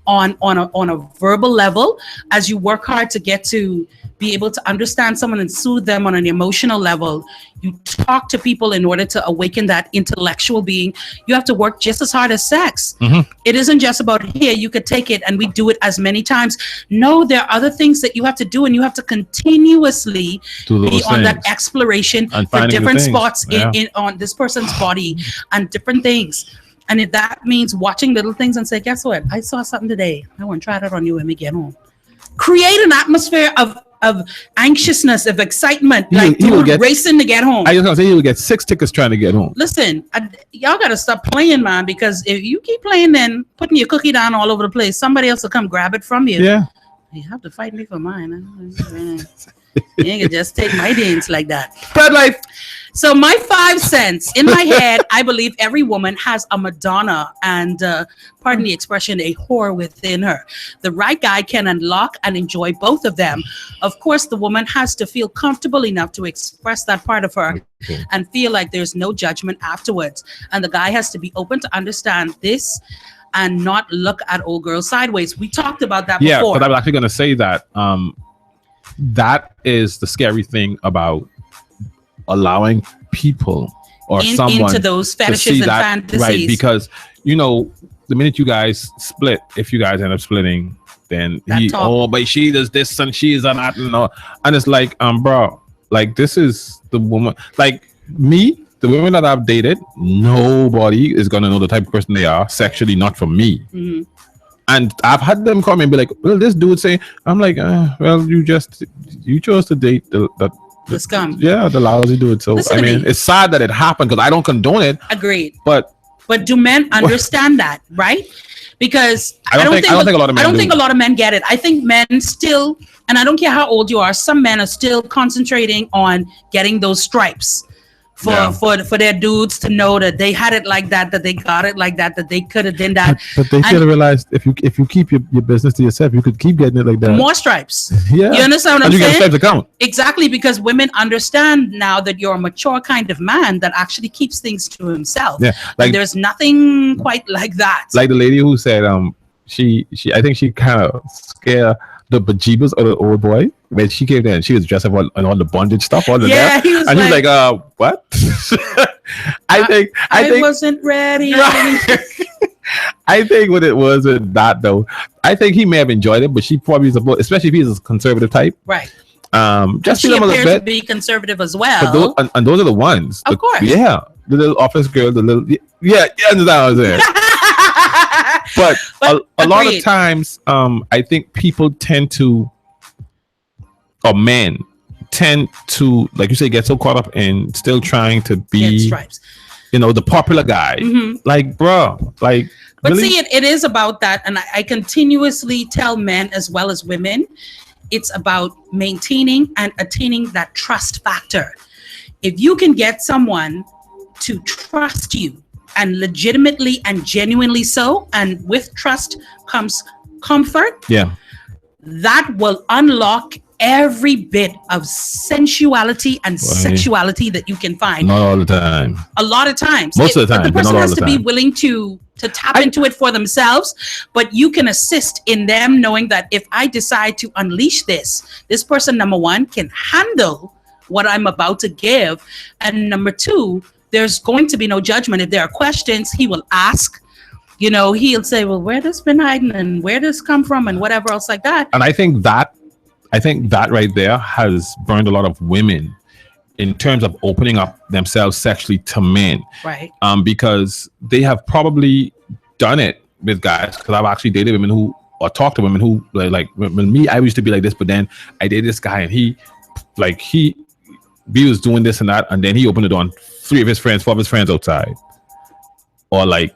[SPEAKER 3] on a verbal level, as you work hard to get to be able to understand someone and soothe them on an emotional level. You talk to people in order to awaken that intellectual being. You have to work just as hard as sex. It isn't just about here, you could take it and we do it as many times. No, there are other things that you have to do, and you have to continuously be on that exploration
[SPEAKER 4] And
[SPEAKER 3] for
[SPEAKER 4] finding the
[SPEAKER 3] different
[SPEAKER 4] things.
[SPEAKER 3] spots
[SPEAKER 4] Yeah.
[SPEAKER 3] in on this person's body and different things. And if that means watching little things and say, guess what? I saw something today. I want to try that on you when we get home. Create an atmosphere of anxiousness, of excitement, like
[SPEAKER 4] he will
[SPEAKER 3] dude
[SPEAKER 4] get-
[SPEAKER 3] racing to get home.
[SPEAKER 4] I just gonna say he would get 6 tickets trying to get home.
[SPEAKER 3] Listen, y'all got to stop playing, man, because if you keep playing and putting your cookie down all over the place, somebody else will come grab it from you.
[SPEAKER 4] Yeah.
[SPEAKER 3] You have to fight me for mine. You ain't gonna just take my dance like that.
[SPEAKER 4] Third life.
[SPEAKER 3] So my 5 cents in my head, I believe every woman has a Madonna and, pardon the expression, a whore within her. The right guy can unlock and enjoy both of them. Of course, the woman has to feel comfortable enough to express that part of her and feel like there's no judgment afterwards. And the guy has to be open to understand this and not look at old girl sideways. We talked about that
[SPEAKER 4] Yeah,
[SPEAKER 3] before.
[SPEAKER 4] but I was actually gonna say that that is the scary thing about allowing people or someone
[SPEAKER 3] into those
[SPEAKER 4] to
[SPEAKER 3] fetishes
[SPEAKER 4] see
[SPEAKER 3] and
[SPEAKER 4] that,
[SPEAKER 3] fantasies.
[SPEAKER 4] right? Because you know, the minute you guys split, if you guys end up splitting, then
[SPEAKER 3] That talk.
[SPEAKER 4] but she does this and she is that, and it's like, bro, like this is the woman. Like me, the women that I've dated, nobody is gonna know the type of person they are sexually, not from me.
[SPEAKER 3] Mhm.
[SPEAKER 4] And I've had them come and be like, "Well, this dude say," I'm like, "Well, you chose to date the the lousy dude." So
[SPEAKER 3] Listen
[SPEAKER 4] I
[SPEAKER 3] to
[SPEAKER 4] mean,
[SPEAKER 3] me.
[SPEAKER 4] it's sad that it happened because I don't condone it,
[SPEAKER 3] Agreed.
[SPEAKER 4] but
[SPEAKER 3] But do men understand that, right? Because
[SPEAKER 4] I don't think a lot of men
[SPEAKER 3] I don't
[SPEAKER 4] do.
[SPEAKER 3] think a lot of men get it. I think men still, and I don't care how old you are, some men are still concentrating on getting those stripes for
[SPEAKER 4] Yeah.
[SPEAKER 3] for their dudes to know that they had it like that they got it like that they could have done that.
[SPEAKER 4] but they fail to realize if you keep your business to yourself, you could keep getting it like that.
[SPEAKER 3] More stripes.
[SPEAKER 4] Yeah,
[SPEAKER 3] You understand what
[SPEAKER 4] and
[SPEAKER 3] I'm
[SPEAKER 4] you get
[SPEAKER 3] saying?
[SPEAKER 4] stripes to count.
[SPEAKER 3] Exactly, because women understand now that you're a mature kind of man that actually keeps things to himself.
[SPEAKER 4] Yeah, like
[SPEAKER 3] and there's nothing quite like that.
[SPEAKER 4] like the lady who said she I think she kind of scared the bejeebers of the old boy when she came there and she was dressed up in all the bondage stuff all the
[SPEAKER 3] Yeah,
[SPEAKER 4] there.
[SPEAKER 3] he was
[SPEAKER 4] and he was
[SPEAKER 3] like,
[SPEAKER 4] like what? I think
[SPEAKER 3] wasn't ready.
[SPEAKER 4] I think what it was with that though, I think he may have enjoyed it, but she probably supposed, especially if he's a conservative type,
[SPEAKER 3] Right.
[SPEAKER 4] just
[SPEAKER 3] She
[SPEAKER 4] feel him a
[SPEAKER 3] appears
[SPEAKER 4] little
[SPEAKER 3] to
[SPEAKER 4] bit.
[SPEAKER 3] be conservative as
[SPEAKER 4] But
[SPEAKER 3] well.
[SPEAKER 4] those, and those are the ones.
[SPEAKER 3] Of course.
[SPEAKER 4] Yeah. The little office girl, the little you understand what I'm saying. But a lot of
[SPEAKER 3] agreed.
[SPEAKER 4] times, I think people tend to, or men tend to, like you say, get so caught up in still trying to
[SPEAKER 3] Get
[SPEAKER 4] be,
[SPEAKER 3] stripes.
[SPEAKER 4] the popular guy.
[SPEAKER 3] Mhm.
[SPEAKER 4] Like, bro, like,
[SPEAKER 3] But
[SPEAKER 4] really?
[SPEAKER 3] see, it is about that. And I continuously tell men as well as women, it's about maintaining and attaining that trust factor. If you can get someone to trust you, and legitimately and genuinely so, and with trust comes comfort,
[SPEAKER 4] Yeah.
[SPEAKER 3] that will unlock every bit of sensuality and sexuality that you can find.
[SPEAKER 4] Not all the time.
[SPEAKER 3] A lot of times,
[SPEAKER 4] Most of the time,
[SPEAKER 3] the
[SPEAKER 4] but
[SPEAKER 3] person
[SPEAKER 4] not all
[SPEAKER 3] has
[SPEAKER 4] the
[SPEAKER 3] to be
[SPEAKER 4] time.
[SPEAKER 3] willing to tap into it for themselves. But you can assist in them knowing that if I decide to unleash this person, number one, can handle what I'm about to give, and number two, there's going to be no judgment. If there are questions, he will ask. He'll say, "Well, where this been hiding, and where this come from, and whatever else like that."
[SPEAKER 4] And I think that right there has burned a lot of women in terms of opening up themselves sexually to men.
[SPEAKER 3] Right.
[SPEAKER 4] Because they have probably done it with guys. Because I've actually dated women who, or talked to women who, like when me, I used to be like this, but then I dated this guy and he was doing this and that, and then he opened the door on 4 of his friends outside. Or like,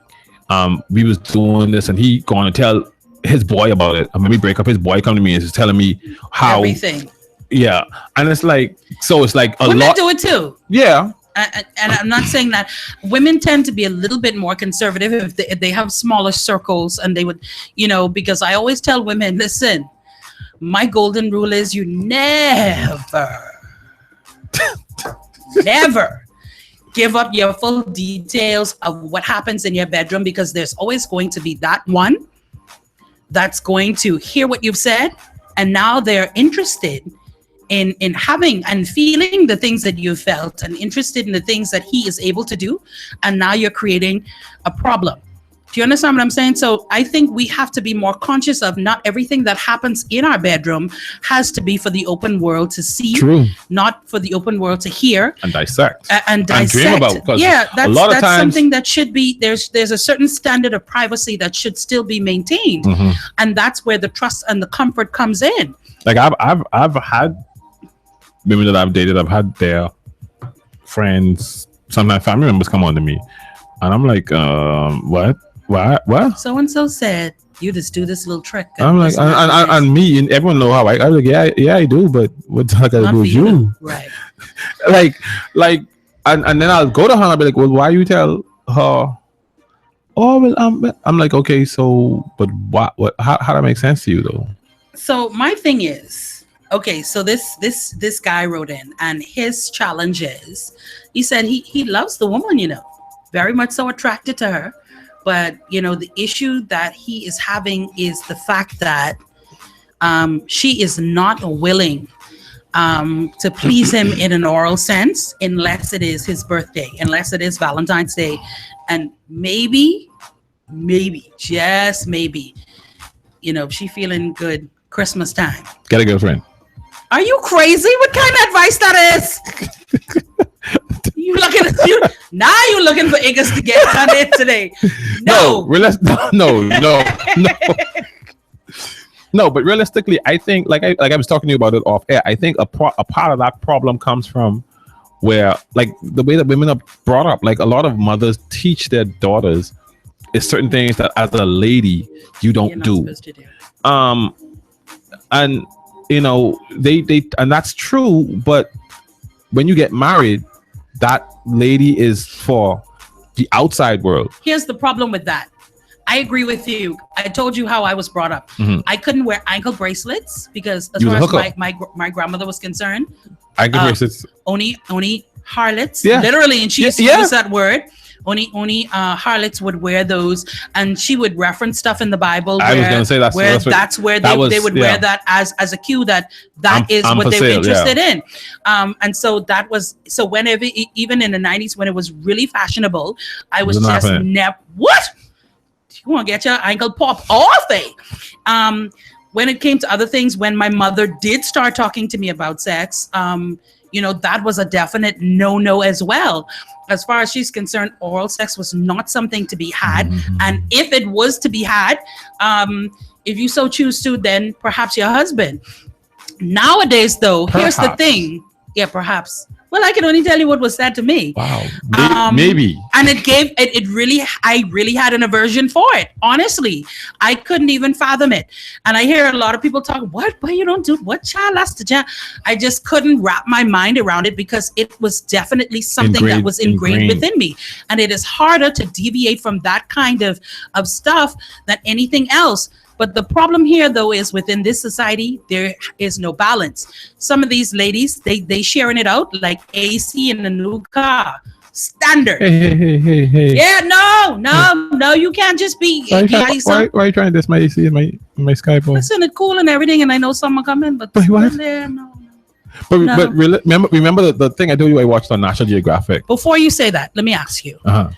[SPEAKER 4] we was doing this and he going to tell his boy about it. And when we break up, his boy come to me and is telling me how
[SPEAKER 3] Everything.
[SPEAKER 4] Yeah, and it's like, so it's like a
[SPEAKER 3] Women
[SPEAKER 4] lot.
[SPEAKER 3] do it too.
[SPEAKER 4] Yeah,
[SPEAKER 3] And I'm not saying that women tend to be a little bit more conservative if they have smaller circles, and they would, because I always tell women, listen, my golden rule is you never give up your full details of what happens in your bedroom, because there's always going to be that one that's going to hear what you've said, and now they're interested in having and feeling the things that you felt, and interested in the things that he is able to do, and now you're creating a problem. Do you understand what I'm saying? So I think we have to be more conscious of not everything that happens in our bedroom has to be for the open world to see,
[SPEAKER 4] True.
[SPEAKER 3] not for the open world to hear
[SPEAKER 4] and dissect.
[SPEAKER 3] and dissect.
[SPEAKER 4] dream about, 'cause
[SPEAKER 3] Yeah,
[SPEAKER 4] a lot of
[SPEAKER 3] that's
[SPEAKER 4] times-
[SPEAKER 3] something that should be, there's a certain standard of privacy that should still be maintained,
[SPEAKER 4] Mhm.
[SPEAKER 3] and that's where the trust and the comfort comes in.
[SPEAKER 4] Like I've had women that I've dated. I've had their friends, sometimes family members, come on to me, and I'm like, what?
[SPEAKER 3] So and so said you just do this little trick.
[SPEAKER 4] I'm like, and me and everyone know how I was like, yeah, I do, but what's that got to
[SPEAKER 3] Not
[SPEAKER 4] do
[SPEAKER 3] for
[SPEAKER 4] with
[SPEAKER 3] you.
[SPEAKER 4] you?
[SPEAKER 3] Right.
[SPEAKER 4] Like, and then I'll go to her and I'll be like, well, why you tell her? Oh, well, I'm like, okay, so, but what, how that make sense to you though?
[SPEAKER 3] So my thing is, okay, so this guy wrote in, and his challenge is, he said he loves the woman, very much so attracted to her, but the issue that he is having is the fact that she is not willing to please him in an oral sense, unless it is his birthday, unless it is Valentine's Day, and maybe, just maybe, she feeling good Christmas time.
[SPEAKER 4] Get a girlfriend.
[SPEAKER 3] Are you crazy? What kind of advice that is? You looking now you looking for niggas to get done in today. No.
[SPEAKER 4] No. No, but realistically, I think like I was talking to you about it off air. I think a part of that problem comes from where like the way that women are brought up. Like a lot of mothers teach their daughters is certain things that as a lady you don't
[SPEAKER 3] You're not
[SPEAKER 4] do.
[SPEAKER 3] supposed to do.
[SPEAKER 4] And you know they and that's true. But when you get married, that lady is for the outside world.
[SPEAKER 3] Here's the problem with that. I agree with you. I told you how I was brought up.
[SPEAKER 4] Mhm.
[SPEAKER 3] I couldn't wear ankle bracelets because as
[SPEAKER 4] You was
[SPEAKER 3] far
[SPEAKER 4] a
[SPEAKER 3] as
[SPEAKER 4] hooker.
[SPEAKER 3] my grandmother was concerned,
[SPEAKER 4] I can bracelets.
[SPEAKER 3] only harlots,
[SPEAKER 4] Yeah.
[SPEAKER 3] literally, and she used to
[SPEAKER 4] Yeah.
[SPEAKER 3] use that word. Only harlots would wear those, and she would reference stuff in the Bible.
[SPEAKER 4] I was gonna say that's
[SPEAKER 3] where
[SPEAKER 4] what-
[SPEAKER 3] that's where
[SPEAKER 4] that
[SPEAKER 3] they
[SPEAKER 4] was-
[SPEAKER 3] would
[SPEAKER 4] yeah.
[SPEAKER 3] wear that as a cue that
[SPEAKER 4] I'm
[SPEAKER 3] is
[SPEAKER 4] for
[SPEAKER 3] what they were
[SPEAKER 4] sale,
[SPEAKER 3] interested in. And so that was so whenever even in the 90s when it was really fashionable, I was
[SPEAKER 4] Wasn't
[SPEAKER 3] just
[SPEAKER 4] happening.
[SPEAKER 3] never what. You want to get your ankle pop off, when it came to other things, when my mother did start talking to me about sex, that was a definite no as well. As far as she's concerned, oral sex was not something to be had.
[SPEAKER 4] Mm-hmm.
[SPEAKER 3] And if it was to be had, if you so choose to, then perhaps your husband. Nowadays, though, here's the
[SPEAKER 4] Perhaps.
[SPEAKER 3] thing. Yeah, perhaps. Well, I can only tell you what was said to me.
[SPEAKER 4] Wow. Maybe.
[SPEAKER 3] And I really had an aversion for it. Honestly, I couldn't even fathom it. And I hear a lot of people talk, what you don't do, what child that's the child. I just couldn't wrap my mind around it because it was definitely something that was ingrained within me. And it is harder to deviate from that kind of stuff than anything else. But the problem here, though, is within this society, there is no balance. Some of these ladies, they sharing it out like AC in a new car. Standard.
[SPEAKER 4] Hey.
[SPEAKER 3] Yeah, no, you can't just be.
[SPEAKER 4] Why are you trying to diss my AC in my Skype?
[SPEAKER 3] Listen, it's cool and everything, and I know someone coming, but
[SPEAKER 4] what?
[SPEAKER 3] there, no.
[SPEAKER 4] But remember the thing I told you I watched on National Geographic.
[SPEAKER 3] Before you say that, let me ask you.
[SPEAKER 4] Uh-huh.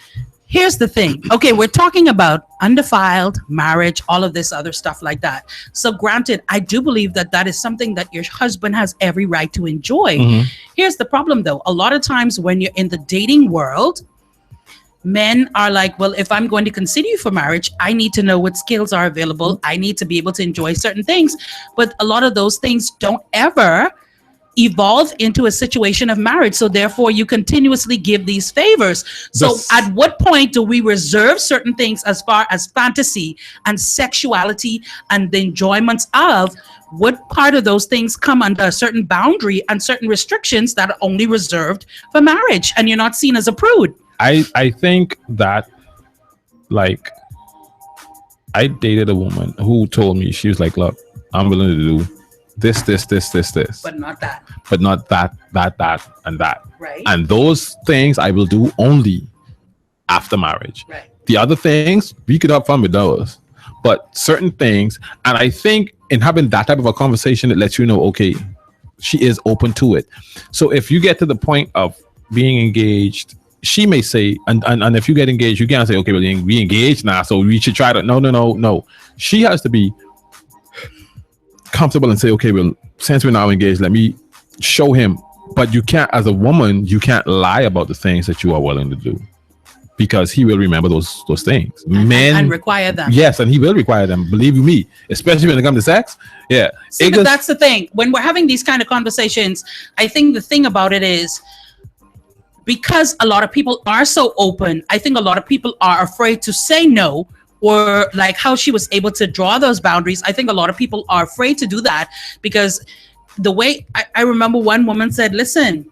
[SPEAKER 3] Here's the thing. Okay, we're talking about undefiled marriage, all of this other stuff like that. So granted, I do believe that is something that your husband has every right to enjoy.
[SPEAKER 4] Mhm.
[SPEAKER 3] Here's the problem though. A lot of times when you're in the dating world, men are like, well, if I'm going to consider you for marriage, I need to know what skills are available. I need to be able to enjoy certain things. But a lot of those things don't ever evolve into a situation of marriage. So therefore you continuously give these favors. So at what point do we reserve certain things as far as fantasy and sexuality and the enjoyments of what part of those things come under a certain boundary and certain restrictions that are only reserved for marriage and you're not seen as a prude?
[SPEAKER 4] I think that like I dated a woman who told me, she was like, look, I'm willing to do this,
[SPEAKER 3] But not that.
[SPEAKER 4] but not that, and that.
[SPEAKER 3] Right.
[SPEAKER 4] And those things I will do only after marriage.
[SPEAKER 3] Right.
[SPEAKER 4] The other things, we could have fun with those. But certain things, and I think in having that type of a conversation, it lets you know, okay, she is open to it. So if you get to the point of being engaged, she may say, and if you get engaged, you can't say, okay, well, we engaged now, so we should try to. No. She has to be comfortable and say, okay, well, since we're now engaged, let me show him. But you can't, as a woman, you can't lie about the things that you are willing to do, because he will remember those things. Men
[SPEAKER 3] and require them.
[SPEAKER 4] Yes, and he will require them. Believe me, especially when it comes to sex. Yeah.
[SPEAKER 3] See, but that's the thing. When we're having these kind of conversations, I think the thing about it is, because a lot of people are so open, I think a lot of people are afraid to say no, or like how she was able to draw those boundaries. I think a lot of people are afraid to do that because the way I remember one woman said, listen,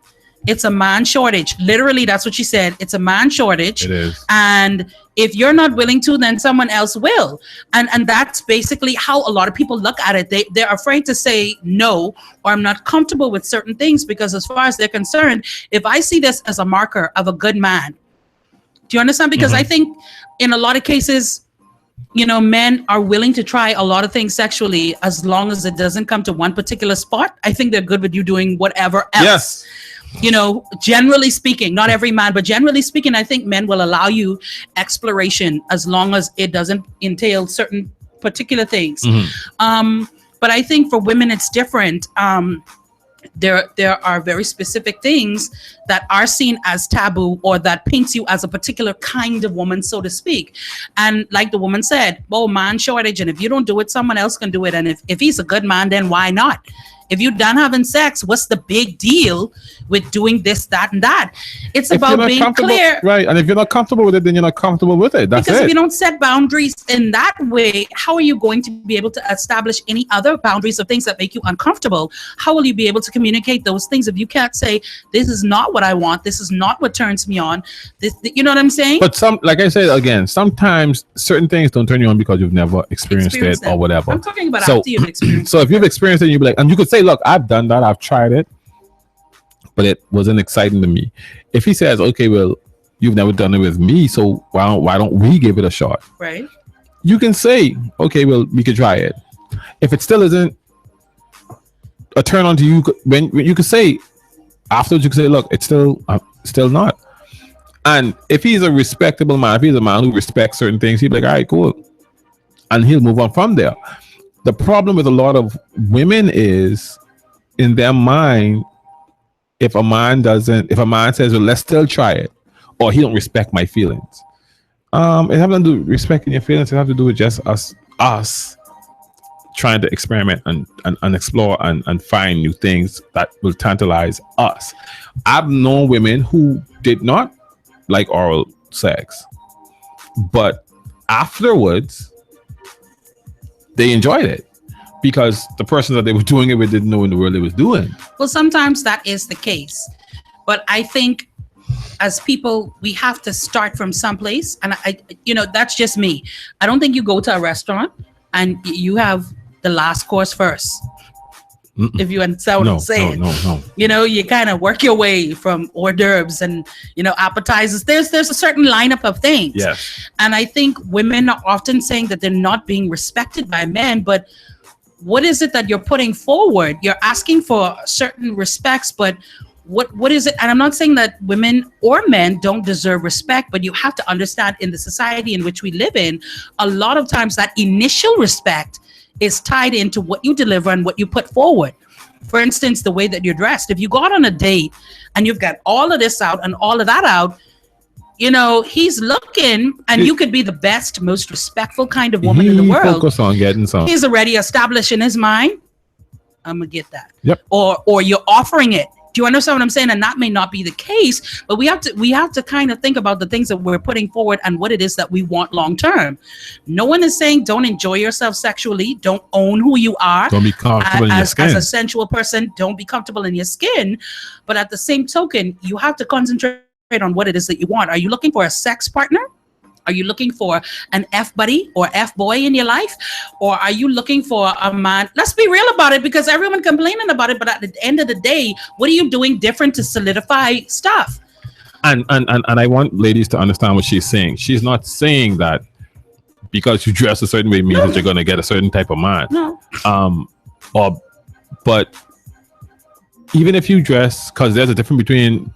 [SPEAKER 3] it's a man shortage. Literally, that's what she said. It's a man shortage.
[SPEAKER 4] It is.
[SPEAKER 3] And if you're not willing to, then someone else will. And that's basically how a lot of people look at it. They're afraid to say no, or I'm not comfortable with certain things, because as far as they're concerned, if I see this as a marker of a good man, do you understand? Because I think in a lot of cases, men are willing to try a lot of things sexually as long as it doesn't come to one particular spot. I think they're good with you doing whatever else.
[SPEAKER 4] Yes.
[SPEAKER 3] Generally speaking, not every man, but generally speaking, I think men will allow you exploration as long as it doesn't entail certain particular things. But I think for women, it's different. there are very specific things that are seen as taboo or that paints you as a particular kind of woman, so to speak. And like the woman said, oh, man shortage, and if you don't do it, someone else can do it. And if he's a good man, then why not? If you're done having sex, what's the big deal with doing this, that, and that? It's
[SPEAKER 4] If you're
[SPEAKER 3] about
[SPEAKER 4] not
[SPEAKER 3] being
[SPEAKER 4] comfortable-
[SPEAKER 3] clear.
[SPEAKER 4] right? And if you're not comfortable with it, then you're not comfortable with it. That's
[SPEAKER 3] Because
[SPEAKER 4] it.
[SPEAKER 3] if you don't set boundaries in that way, how are you going to be able to establish any other boundaries of things that make you uncomfortable? How will you be able to communicate those things if you can't say, this is not what I want, this is not what turns me on? This, you know what I'm saying?
[SPEAKER 4] But like I said again, sometimes certain things don't turn you on because you've never experienced it
[SPEAKER 3] Experience
[SPEAKER 4] or
[SPEAKER 3] them.
[SPEAKER 4] whatever.
[SPEAKER 3] I'm talking about
[SPEAKER 4] So-
[SPEAKER 3] after you've experienced
[SPEAKER 4] So if you've experienced it, you'll be like, and you could say, look, I've done that, I've tried it, but it wasn't exciting to me. If he says, okay, well, you've never done it with me, so why don't we give it a shot?
[SPEAKER 3] right?
[SPEAKER 4] You can say, okay, well, we could try it. If it still isn't a turn on to you, when you could say afterwards, you could say, look, it's still not. And if he's a respectable man, if he's a man who respects certain things, he'd be like, all right, cool, and he'll move on from there. The problem with a lot of women is, in their mind, if a man says, well, let's still try it, or he don't respect my feelings, it has nothing to do with respecting your feelings. It has to do with just us trying to experiment and explore and find new things that will tantalize us. I've known women who did not like oral sex, but afterwards they enjoyed it because the person that they were doing it with didn't know in the world they was doing.
[SPEAKER 3] Well, sometimes that is the case. But I think as people, we have to start from someplace. And that's just me. I don't think you go to a restaurant and you have the last course first.
[SPEAKER 4] Mm-mm.
[SPEAKER 3] If you understand what I'm saying.
[SPEAKER 4] No.
[SPEAKER 3] You kind of work your way from hors d'oeuvres and, appetizers. There's a certain lineup of things.
[SPEAKER 4] Yes.
[SPEAKER 3] And I think women are often saying that they're not being respected by men, but what is it that you're putting forward? You're asking for certain respects, but what is it? And I'm not saying that women or men don't deserve respect, but you have to understand, in the society in which we live in, a lot of times that initial respect is tied into what you deliver and what you put forward. For instance, the way that you're dressed. If you go out on a date and you've got all of this out and all of that out, he's looking, and you could be the best, most respectful kind of woman in the world.
[SPEAKER 4] Focus on getting some.
[SPEAKER 3] He's already established in his mind, I'm gonna get that.
[SPEAKER 4] Yep.
[SPEAKER 3] Or you're offering it. Do you understand what I'm saying? And that may not be the case, but we have to kind of think about the things that we're putting forward and what it is that we want long term. No one is saying don't enjoy yourself sexually, don't own who you are.
[SPEAKER 4] Don't be comfortable in your skin.
[SPEAKER 3] As a sensual person, don't be comfortable in your skin. But at the same token, you have to concentrate on what it is that you want. Are you looking for a sex partner? Are you looking for an F buddy or F boy in your life? Or are you looking for a man? Let's be real about it, because everyone complaining about it. But at the end of the day, what are you doing different to solidify stuff?
[SPEAKER 4] And I want ladies to understand what she's saying. She's not saying that because you dress a certain way means that you're going to get a certain type of man.
[SPEAKER 3] No.
[SPEAKER 4] But even if you dress, because there's a difference between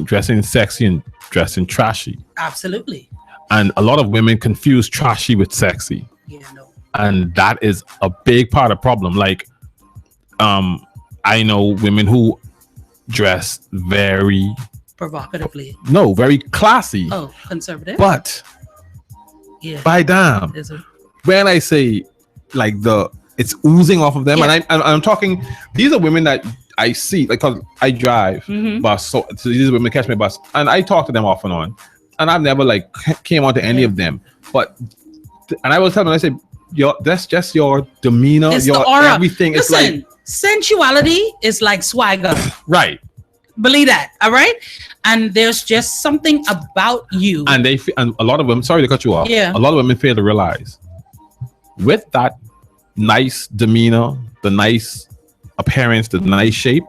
[SPEAKER 4] dressing sexy and dressing trashy.
[SPEAKER 3] Absolutely.
[SPEAKER 4] And a lot of women confuse trashy with sexy.
[SPEAKER 3] Yeah, no.
[SPEAKER 4] And that is a big part of the problem. Like, I know women who dress very
[SPEAKER 3] Provocatively.
[SPEAKER 4] very classy.
[SPEAKER 3] Oh, conservative.
[SPEAKER 4] But
[SPEAKER 3] Yeah.
[SPEAKER 4] by damn,
[SPEAKER 3] There's a-
[SPEAKER 4] when I say like it's oozing off of them,
[SPEAKER 3] Yeah.
[SPEAKER 4] and I'm talking, these are women that I see, like, cause I drive
[SPEAKER 3] Mhm.
[SPEAKER 4] bus, so these women catch my bus, and I talk to them off and on, and I've never like came on to any of them, and I was telling them, I said, that's just your demeanor,
[SPEAKER 3] It's
[SPEAKER 4] your
[SPEAKER 3] the aura.
[SPEAKER 4] everything. It's
[SPEAKER 3] Listen,
[SPEAKER 4] like
[SPEAKER 3] sensuality is like swagger.
[SPEAKER 4] right,
[SPEAKER 3] Believe that, all right? And there's just something about you.
[SPEAKER 4] and and a lot of women. Sorry to cut you off.
[SPEAKER 3] Yeah.
[SPEAKER 4] A lot of women fail to realize with that nice demeanor, the nice appearance, the nice shape,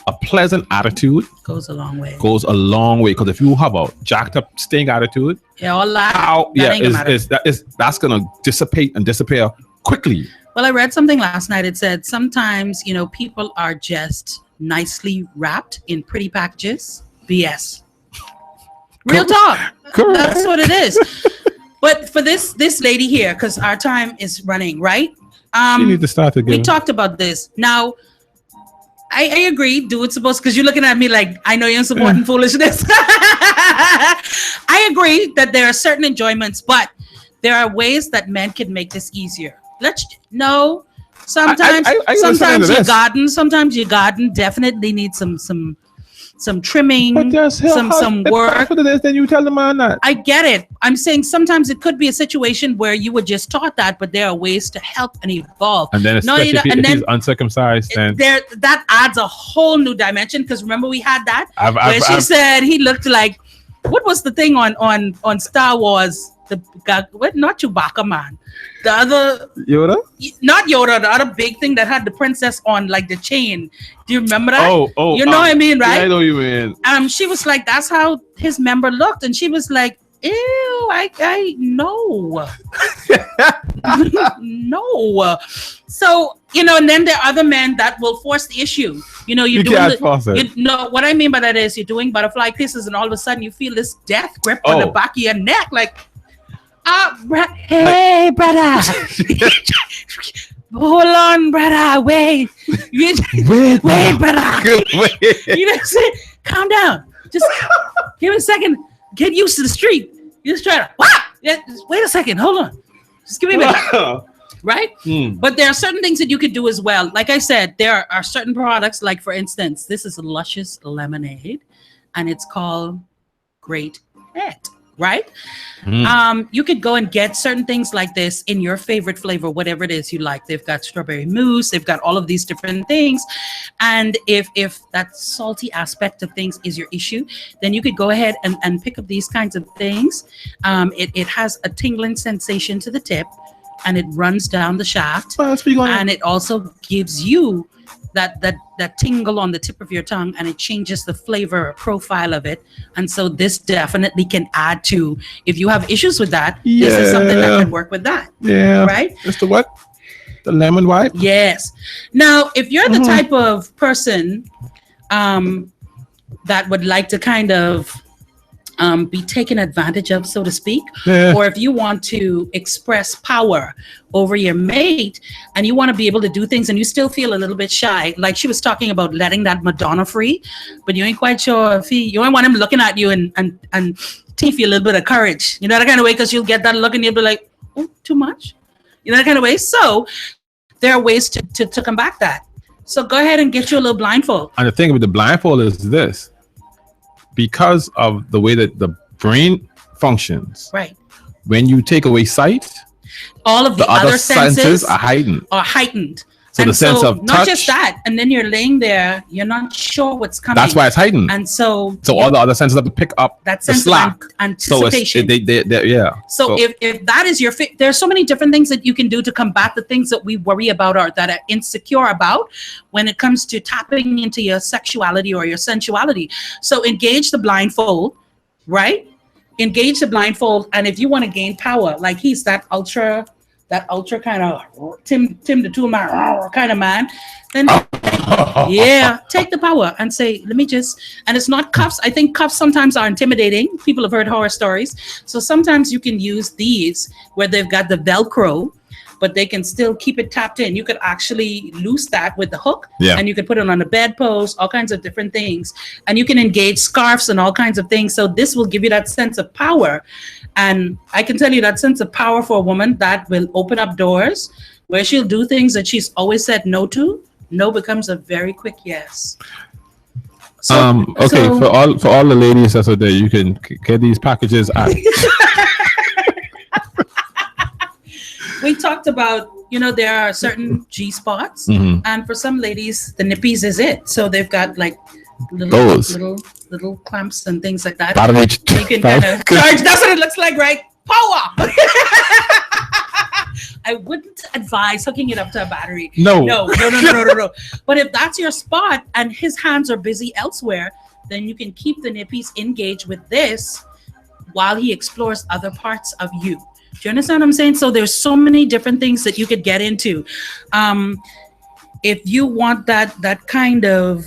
[SPEAKER 4] a pleasant attitude
[SPEAKER 3] Goes a long way.
[SPEAKER 4] goes a long way. Because if you have a jacked up, stink attitude,
[SPEAKER 3] Yeah, all that.
[SPEAKER 4] how
[SPEAKER 3] that ain't gonna matter.
[SPEAKER 4] that's gonna dissipate and disappear quickly.
[SPEAKER 3] Well, I read something last night. It said sometimes, people are just nicely wrapped in pretty packages. BS. Real talk.
[SPEAKER 4] Correct.
[SPEAKER 3] That's what it is. But for this lady here, because our time is running, right?
[SPEAKER 4] You need to start again.
[SPEAKER 3] We talked about this. Now, I agree. Do what's supposed, because you're looking at me like I know you're supporting foolishness. I agree that there are certain enjoyments, but there are ways that men can make this easier. Sometimes sometimes your garden definitely needs some trimming,
[SPEAKER 4] But there's
[SPEAKER 3] some work.
[SPEAKER 4] That's what it is. Then you tell the man that.
[SPEAKER 3] I get it. I'm saying sometimes it could be a situation where you were just taught that, but there are ways to help and evolve.
[SPEAKER 4] And then especially if he's uncircumcised, then
[SPEAKER 3] that adds a whole new dimension. Because remember we had that
[SPEAKER 4] I've
[SPEAKER 3] she said he looked like, what was the thing on Star Wars? Not Chewbacca, man. The other
[SPEAKER 4] Yoda?
[SPEAKER 3] Not Yoda, the other big thing that had the princess on like the chain. Do you remember that?
[SPEAKER 4] Oh,
[SPEAKER 3] you know what I mean, right?
[SPEAKER 4] Yeah, I know you mean.
[SPEAKER 3] She was like, that's how his member looked, and she was like, ew, I know. No. So, and then there are other men that will force the issue. You
[SPEAKER 4] can't force it.
[SPEAKER 3] What I mean by that is you're doing butterfly kisses and all of a sudden you feel this death grip on the back of your neck, like, hey, brother. Hold on, brother. Wait, brother. Say, calm down. Just give me a second. Get used to the street. You just try to, wait a second. Hold on. Just give me a minute. Right? But there are certain things that you could do as well. Like I said, there are certain products, like for instance, this is a Luscious lemonade and it's called Great Head. Right? You could go and get certain things like this in your favorite flavor, whatever it is you like. They've got strawberry mousse, they've got all of these different things. And if that salty aspect of things is your issue, then you could go ahead and pick up these kinds of things. It has a tingling sensation to the tip and it runs down the shaft. And it also gives you that tingle on the tip of your tongue, and it changes the flavor profile of it. And so this definitely can add to, if you have issues with that, this is something that can work with that.
[SPEAKER 4] Yeah.
[SPEAKER 3] Right?
[SPEAKER 4] It's the what? The lemon wipe?
[SPEAKER 3] Yes. Now, if you're the type of person that would like to kind of be taken advantage of, so to speak, or if you want to express power over your mate and you want to be able to do things and you still feel a little bit shy, like she was talking about letting that Madonna free, but you ain't quite sure if you don't want him looking at you and teeth you a little bit of courage, that kind of way, because you'll get that look and you'll be like, oh, too much, that kind of way. So there are ways to combat that. So go ahead and get you a little blindfold.
[SPEAKER 4] And the thing with the blindfold is this. Because of the way that the brain functions,
[SPEAKER 3] right?
[SPEAKER 4] When you take away sight,
[SPEAKER 3] all of the other senses
[SPEAKER 4] are
[SPEAKER 3] heightened.
[SPEAKER 4] So the sense of
[SPEAKER 3] not
[SPEAKER 4] touch,
[SPEAKER 3] just that, and then you're laying there, you're not sure what's coming.
[SPEAKER 4] That's why it's heightened.
[SPEAKER 3] And so
[SPEAKER 4] all the other senses have to pick up
[SPEAKER 3] that
[SPEAKER 4] the
[SPEAKER 3] sense
[SPEAKER 4] slack.
[SPEAKER 3] of anticipation.
[SPEAKER 4] So
[SPEAKER 3] if that is your there's so many different things that you can do to combat the things that we worry about or that are insecure about when it comes to tapping into your sexuality or your sensuality. So engage the blindfold, right? Engage the blindfold, and if you want to gain power, like he's that ultra kind of Tim the Toolman kind of man, then take the power and say, let me just, and it's not cuffs. I think cuffs sometimes are intimidating. People have heard horror stories. So sometimes you can use these where they've got the Velcro, but they can still keep it tapped in. You could actually loose that with the hook, and you could put it on a bedpost, all kinds of different things. And you can engage scarves and all kinds of things. So this will give you that sense of power. And I can tell you that sense of power for a woman, that will open up doors where she'll do things that she's always said no to. No becomes a very quick yes.
[SPEAKER 4] For all the ladies that's out there, you can get these packages at
[SPEAKER 3] we talked about, there are certain G spots, and for some ladies, the nippies is it. So they've got like little clamps and things like that. You can kind of charge. That's what it looks like, right? Power. I wouldn't advise hooking it up to a battery. No. But if that's your spot and his hands are busy elsewhere, then you can keep the nippies engaged with this while he explores other parts of you. Do you understand what I'm saying? So there's so many different things that you could get into. If you want that kind of,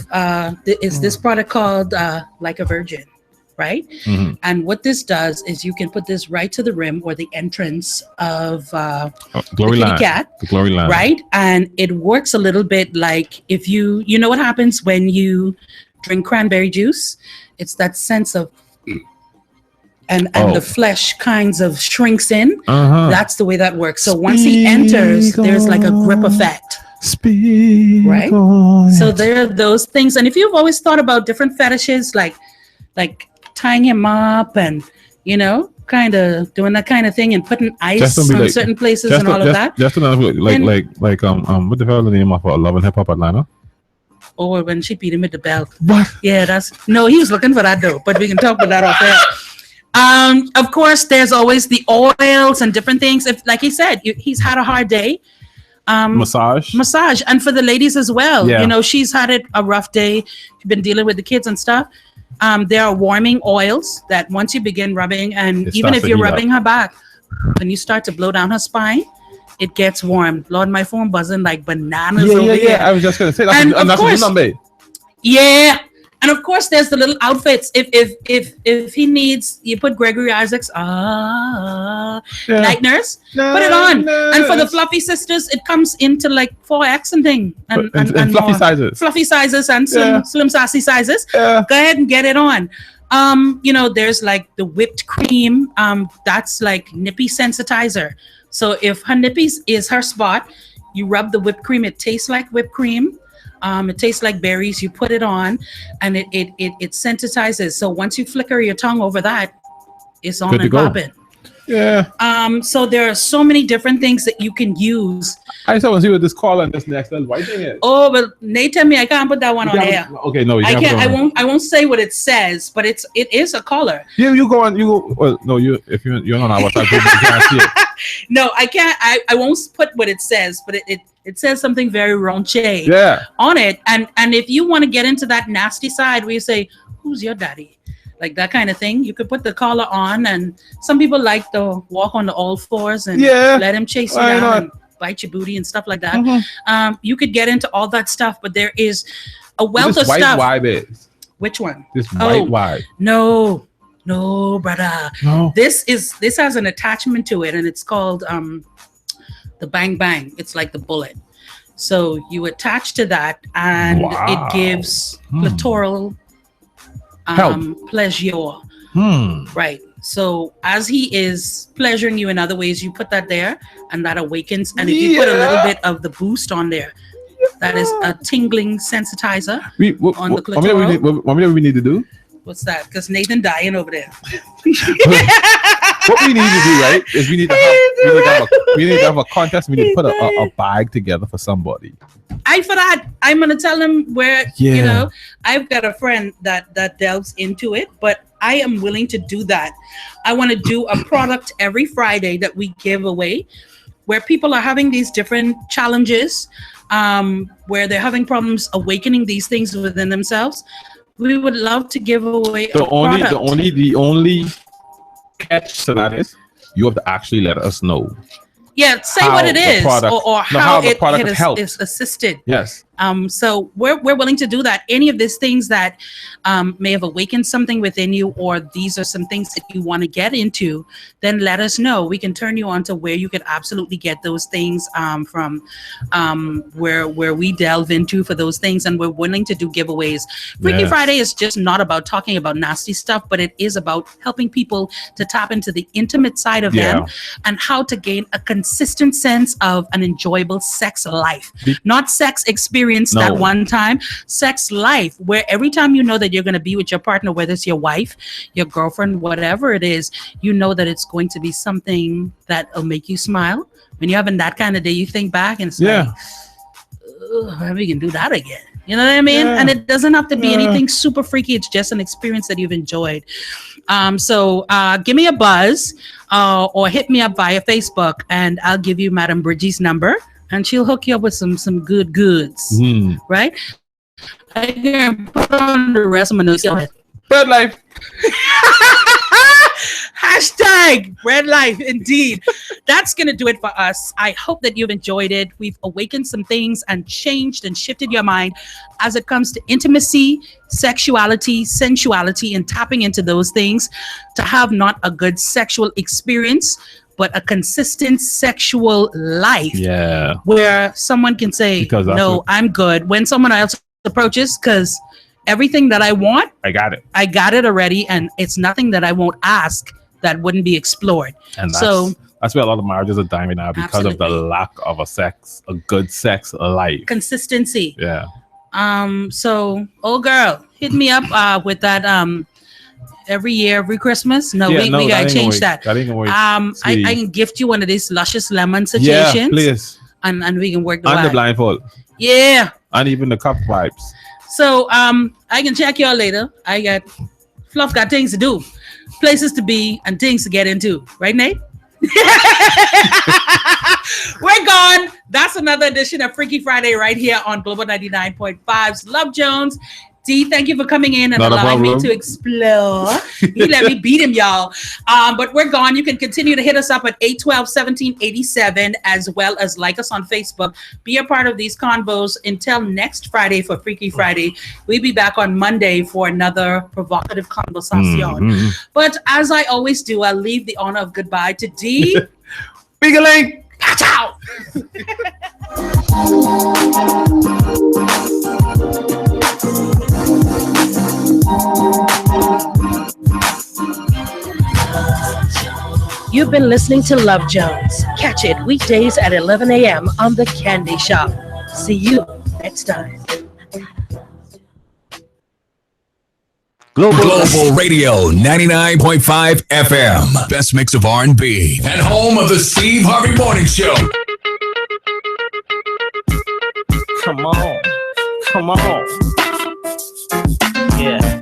[SPEAKER 3] is this product called Like a Virgin, right?
[SPEAKER 4] Mhm.
[SPEAKER 3] And what this does is you can put this right to the rim or the entrance of
[SPEAKER 4] Glory
[SPEAKER 3] the kitty
[SPEAKER 4] line.
[SPEAKER 3] cat,
[SPEAKER 4] The glory line.
[SPEAKER 3] right? And it works a little bit like if you know what happens when you drink cranberry juice, it's that sense of and
[SPEAKER 4] Oh.
[SPEAKER 3] the flesh kinds of shrinks in.
[SPEAKER 4] Uh-huh.
[SPEAKER 3] That's the way that works. So once he enters, there's like a grip effect.
[SPEAKER 4] Speak
[SPEAKER 3] Right?
[SPEAKER 4] on
[SPEAKER 3] So
[SPEAKER 4] it.
[SPEAKER 3] there are those things. And if you've always thought about different fetishes, like tying him up and, kind of doing that kind of thing and putting ice
[SPEAKER 4] Just don't be
[SPEAKER 3] on
[SPEAKER 4] like-
[SPEAKER 3] certain places
[SPEAKER 4] Just
[SPEAKER 3] and all of that.
[SPEAKER 4] Just another
[SPEAKER 3] Then-
[SPEAKER 4] what the hell is the name of Love and Hip Hop Atlanta?
[SPEAKER 3] Or when she beat him with the belt.
[SPEAKER 4] What?
[SPEAKER 3] Yeah, no, he was looking for that though, but we can talk about that off air. Of course, there's always the oils and different things. If, like he said, he's had a hard day. Massage, and for the ladies as well.
[SPEAKER 4] Yeah.
[SPEAKER 3] She's had a rough day. She's been dealing with the kids and stuff. There are warming oils that once you begin rubbing, and
[SPEAKER 4] It
[SPEAKER 3] even
[SPEAKER 4] starts
[SPEAKER 3] if
[SPEAKER 4] to
[SPEAKER 3] you're
[SPEAKER 4] heat up.
[SPEAKER 3] rubbing her back, when you start to blow down her spine, it gets warm. Lord, my phone buzzing like bananas over here.
[SPEAKER 4] I was just gonna say
[SPEAKER 3] And of
[SPEAKER 4] that's a
[SPEAKER 3] course-
[SPEAKER 4] new number.
[SPEAKER 3] Yeah. And of course, there's the little outfits. If he needs, you put Gregory Isaacs, night nurse, put it on. And for the fluffy sisters, it comes into like 4X and thing. And
[SPEAKER 4] fluffy
[SPEAKER 3] more.
[SPEAKER 4] sizes.
[SPEAKER 3] Fluffy sizes and slim sassy sizes.
[SPEAKER 4] Yeah.
[SPEAKER 3] Go ahead and get it on. There's like the whipped cream. That's like nippy sensitizer. So if her nippies is her spot, you rub the whipped cream. It tastes like whipped cream. It tastes like berries. You put it on, and it sensitizes. So once you flicker your tongue over that, it's on
[SPEAKER 4] Good to
[SPEAKER 3] and
[SPEAKER 4] go.
[SPEAKER 3] popping.
[SPEAKER 4] Yeah.
[SPEAKER 3] So there are so many different things that you can use.
[SPEAKER 4] I just want to see what this call and this next little white thing is.
[SPEAKER 3] Oh, but Nate, tell me I can't put that one on air.
[SPEAKER 4] Okay, no, you
[SPEAKER 3] I
[SPEAKER 4] can't.
[SPEAKER 3] can't.
[SPEAKER 4] put it on.
[SPEAKER 3] I won't say what it says, but it is a color.
[SPEAKER 4] You go on. You go. Well, no, if you're not on our WhatsApp group, you can't see it.
[SPEAKER 3] No, I can't. I won't put what it says, but it says something very raunchy
[SPEAKER 4] Yeah.
[SPEAKER 3] on it. And if you want to get into that nasty side where you say, "Who's your daddy?" like that kind of thing, you could put the collar on. And some people like to walk on the all fours and let him chase you
[SPEAKER 4] Why
[SPEAKER 3] down
[SPEAKER 4] not?
[SPEAKER 3] and bite your booty and stuff like that. You could get into all that stuff, but there is a wealth
[SPEAKER 4] This
[SPEAKER 3] of
[SPEAKER 4] white
[SPEAKER 3] stuff.
[SPEAKER 4] vibe is
[SPEAKER 3] Which one?
[SPEAKER 4] this
[SPEAKER 3] Oh.
[SPEAKER 4] white vibe.
[SPEAKER 3] No, brother.
[SPEAKER 4] No.
[SPEAKER 3] This has an attachment to it, and it's called the Bang Bang. It's like the bullet. So you attach to that, and
[SPEAKER 4] Wow.
[SPEAKER 3] it gives clitoral pleasure. Right. So as he is pleasuring you in other ways, you put that there, and that awakens. And if you put a little bit of the boost on there, that is a tingling sensitizer. On the clitoral.
[SPEAKER 4] What we need to do?
[SPEAKER 3] What's that? Because Nathan dying over there.
[SPEAKER 4] What we need to do, right, is we need to have a contest. We need to put a bag together for somebody.
[SPEAKER 3] For that, I'm gonna tell them where.
[SPEAKER 4] Yeah.
[SPEAKER 3] I've got a friend that delves into it, but I am willing to do that. I want to do a product every Friday that we give away, where people are having these different challenges, where they're having problems awakening these things within themselves. We would love to give away
[SPEAKER 4] The
[SPEAKER 3] a product.
[SPEAKER 4] only catch to that is you have to actually let us know.
[SPEAKER 3] Yeah, say
[SPEAKER 4] how
[SPEAKER 3] what it
[SPEAKER 4] the
[SPEAKER 3] is,
[SPEAKER 4] product-
[SPEAKER 3] or
[SPEAKER 4] no,
[SPEAKER 3] how
[SPEAKER 4] the
[SPEAKER 3] it
[SPEAKER 4] product helps.
[SPEAKER 3] is assisted.
[SPEAKER 4] Yes.
[SPEAKER 3] So we're willing to do that. Any of these things that may have awakened something within you, or these are some things that you want to get into, then let us know. We can turn you on to where you could absolutely get those things from where we delve into for those things, and we're willing to do giveaways. Freaky
[SPEAKER 4] Yes.
[SPEAKER 3] Friday is just not about talking about nasty stuff, but it is about helping people to tap into the intimate side of them and how to gain a consistent sense of an enjoyable sex life. Not sex experience that one time, sex life, where every time you know that you're going to be with your partner, whether it's your wife, your girlfriend, whatever it is, you know that it's going to be something that will make you smile. When you're having that kind of day, you think back and it's like, maybe we can do that again. You know what I mean? And it doesn't have to be anything super freaky. It's just an experience that you've enjoyed. So give me a buzz or hit me up via Facebook, and I'll give you Madam Bridgie's number, and she'll hook you up with some good goods, right? I can put on the rest of my notes.
[SPEAKER 4] Bird life.
[SPEAKER 3] Hashtag bread life, indeed. That's going to do it for us. I hope that you've enjoyed it. We've awakened some things and changed and shifted your mind as it comes to intimacy, sexuality, sensuality, and tapping into those things to have not a good sexual experience, but a consistent sexual life.
[SPEAKER 4] Yeah.
[SPEAKER 3] Where someone can say,
[SPEAKER 4] Because that's
[SPEAKER 3] no,
[SPEAKER 4] what-
[SPEAKER 3] I'm good. When someone else approaches, because everything that I want,
[SPEAKER 4] I got it.
[SPEAKER 3] I got it already, and it's nothing that I won't ask that wouldn't be explored.
[SPEAKER 4] And
[SPEAKER 3] So
[SPEAKER 4] that's where a lot of marriages are dying now because of the
[SPEAKER 3] Absolutely.
[SPEAKER 4] lack of a good sex life.
[SPEAKER 3] consistency.
[SPEAKER 4] Yeah.
[SPEAKER 3] So old girl, hit me up with that every year, every Christmas. No, we
[SPEAKER 4] that
[SPEAKER 3] gotta
[SPEAKER 4] ain't
[SPEAKER 3] change
[SPEAKER 4] gonna
[SPEAKER 3] that.
[SPEAKER 4] work. That ain't gonna work.
[SPEAKER 3] I
[SPEAKER 4] See.
[SPEAKER 3] can gift you one of these luscious lemon
[SPEAKER 4] Yeah,
[SPEAKER 3] situations,
[SPEAKER 4] please.
[SPEAKER 3] and we can work the
[SPEAKER 4] And the
[SPEAKER 3] wild.
[SPEAKER 4] blindfold.
[SPEAKER 3] Yeah.
[SPEAKER 4] And even the cup vibes.
[SPEAKER 3] So I can check y'all later. I got Fluff got things to do, places to be, and things to get into. Right, Nate? We're gone. That's another edition of Freaky Friday right here on Global 99.5's Love Jones. D, thank you for coming in and
[SPEAKER 4] Not a
[SPEAKER 3] allowing me
[SPEAKER 4] problem.
[SPEAKER 3] to explore. You let me beat him, y'all. But we're gone. You can continue to hit us up at 812-1787, as well as like us on Facebook. Be a part of these convos until next Friday for Freaky Friday. We'll be back on Monday for another provocative conversation.
[SPEAKER 4] Mhm.
[SPEAKER 3] But as I always do, I'll leave the honor of goodbye to D.
[SPEAKER 4] Big link.
[SPEAKER 3] Catch out.
[SPEAKER 7] You've been listening to Love Jones. Catch it weekdays at 11 a.m. on The Candy Shop. See you next time.
[SPEAKER 1] Global Radio 99.5 FM. Best mix of R&B. And home of the Steve Harvey Morning Show.
[SPEAKER 8] Come on. Come on. Yeah.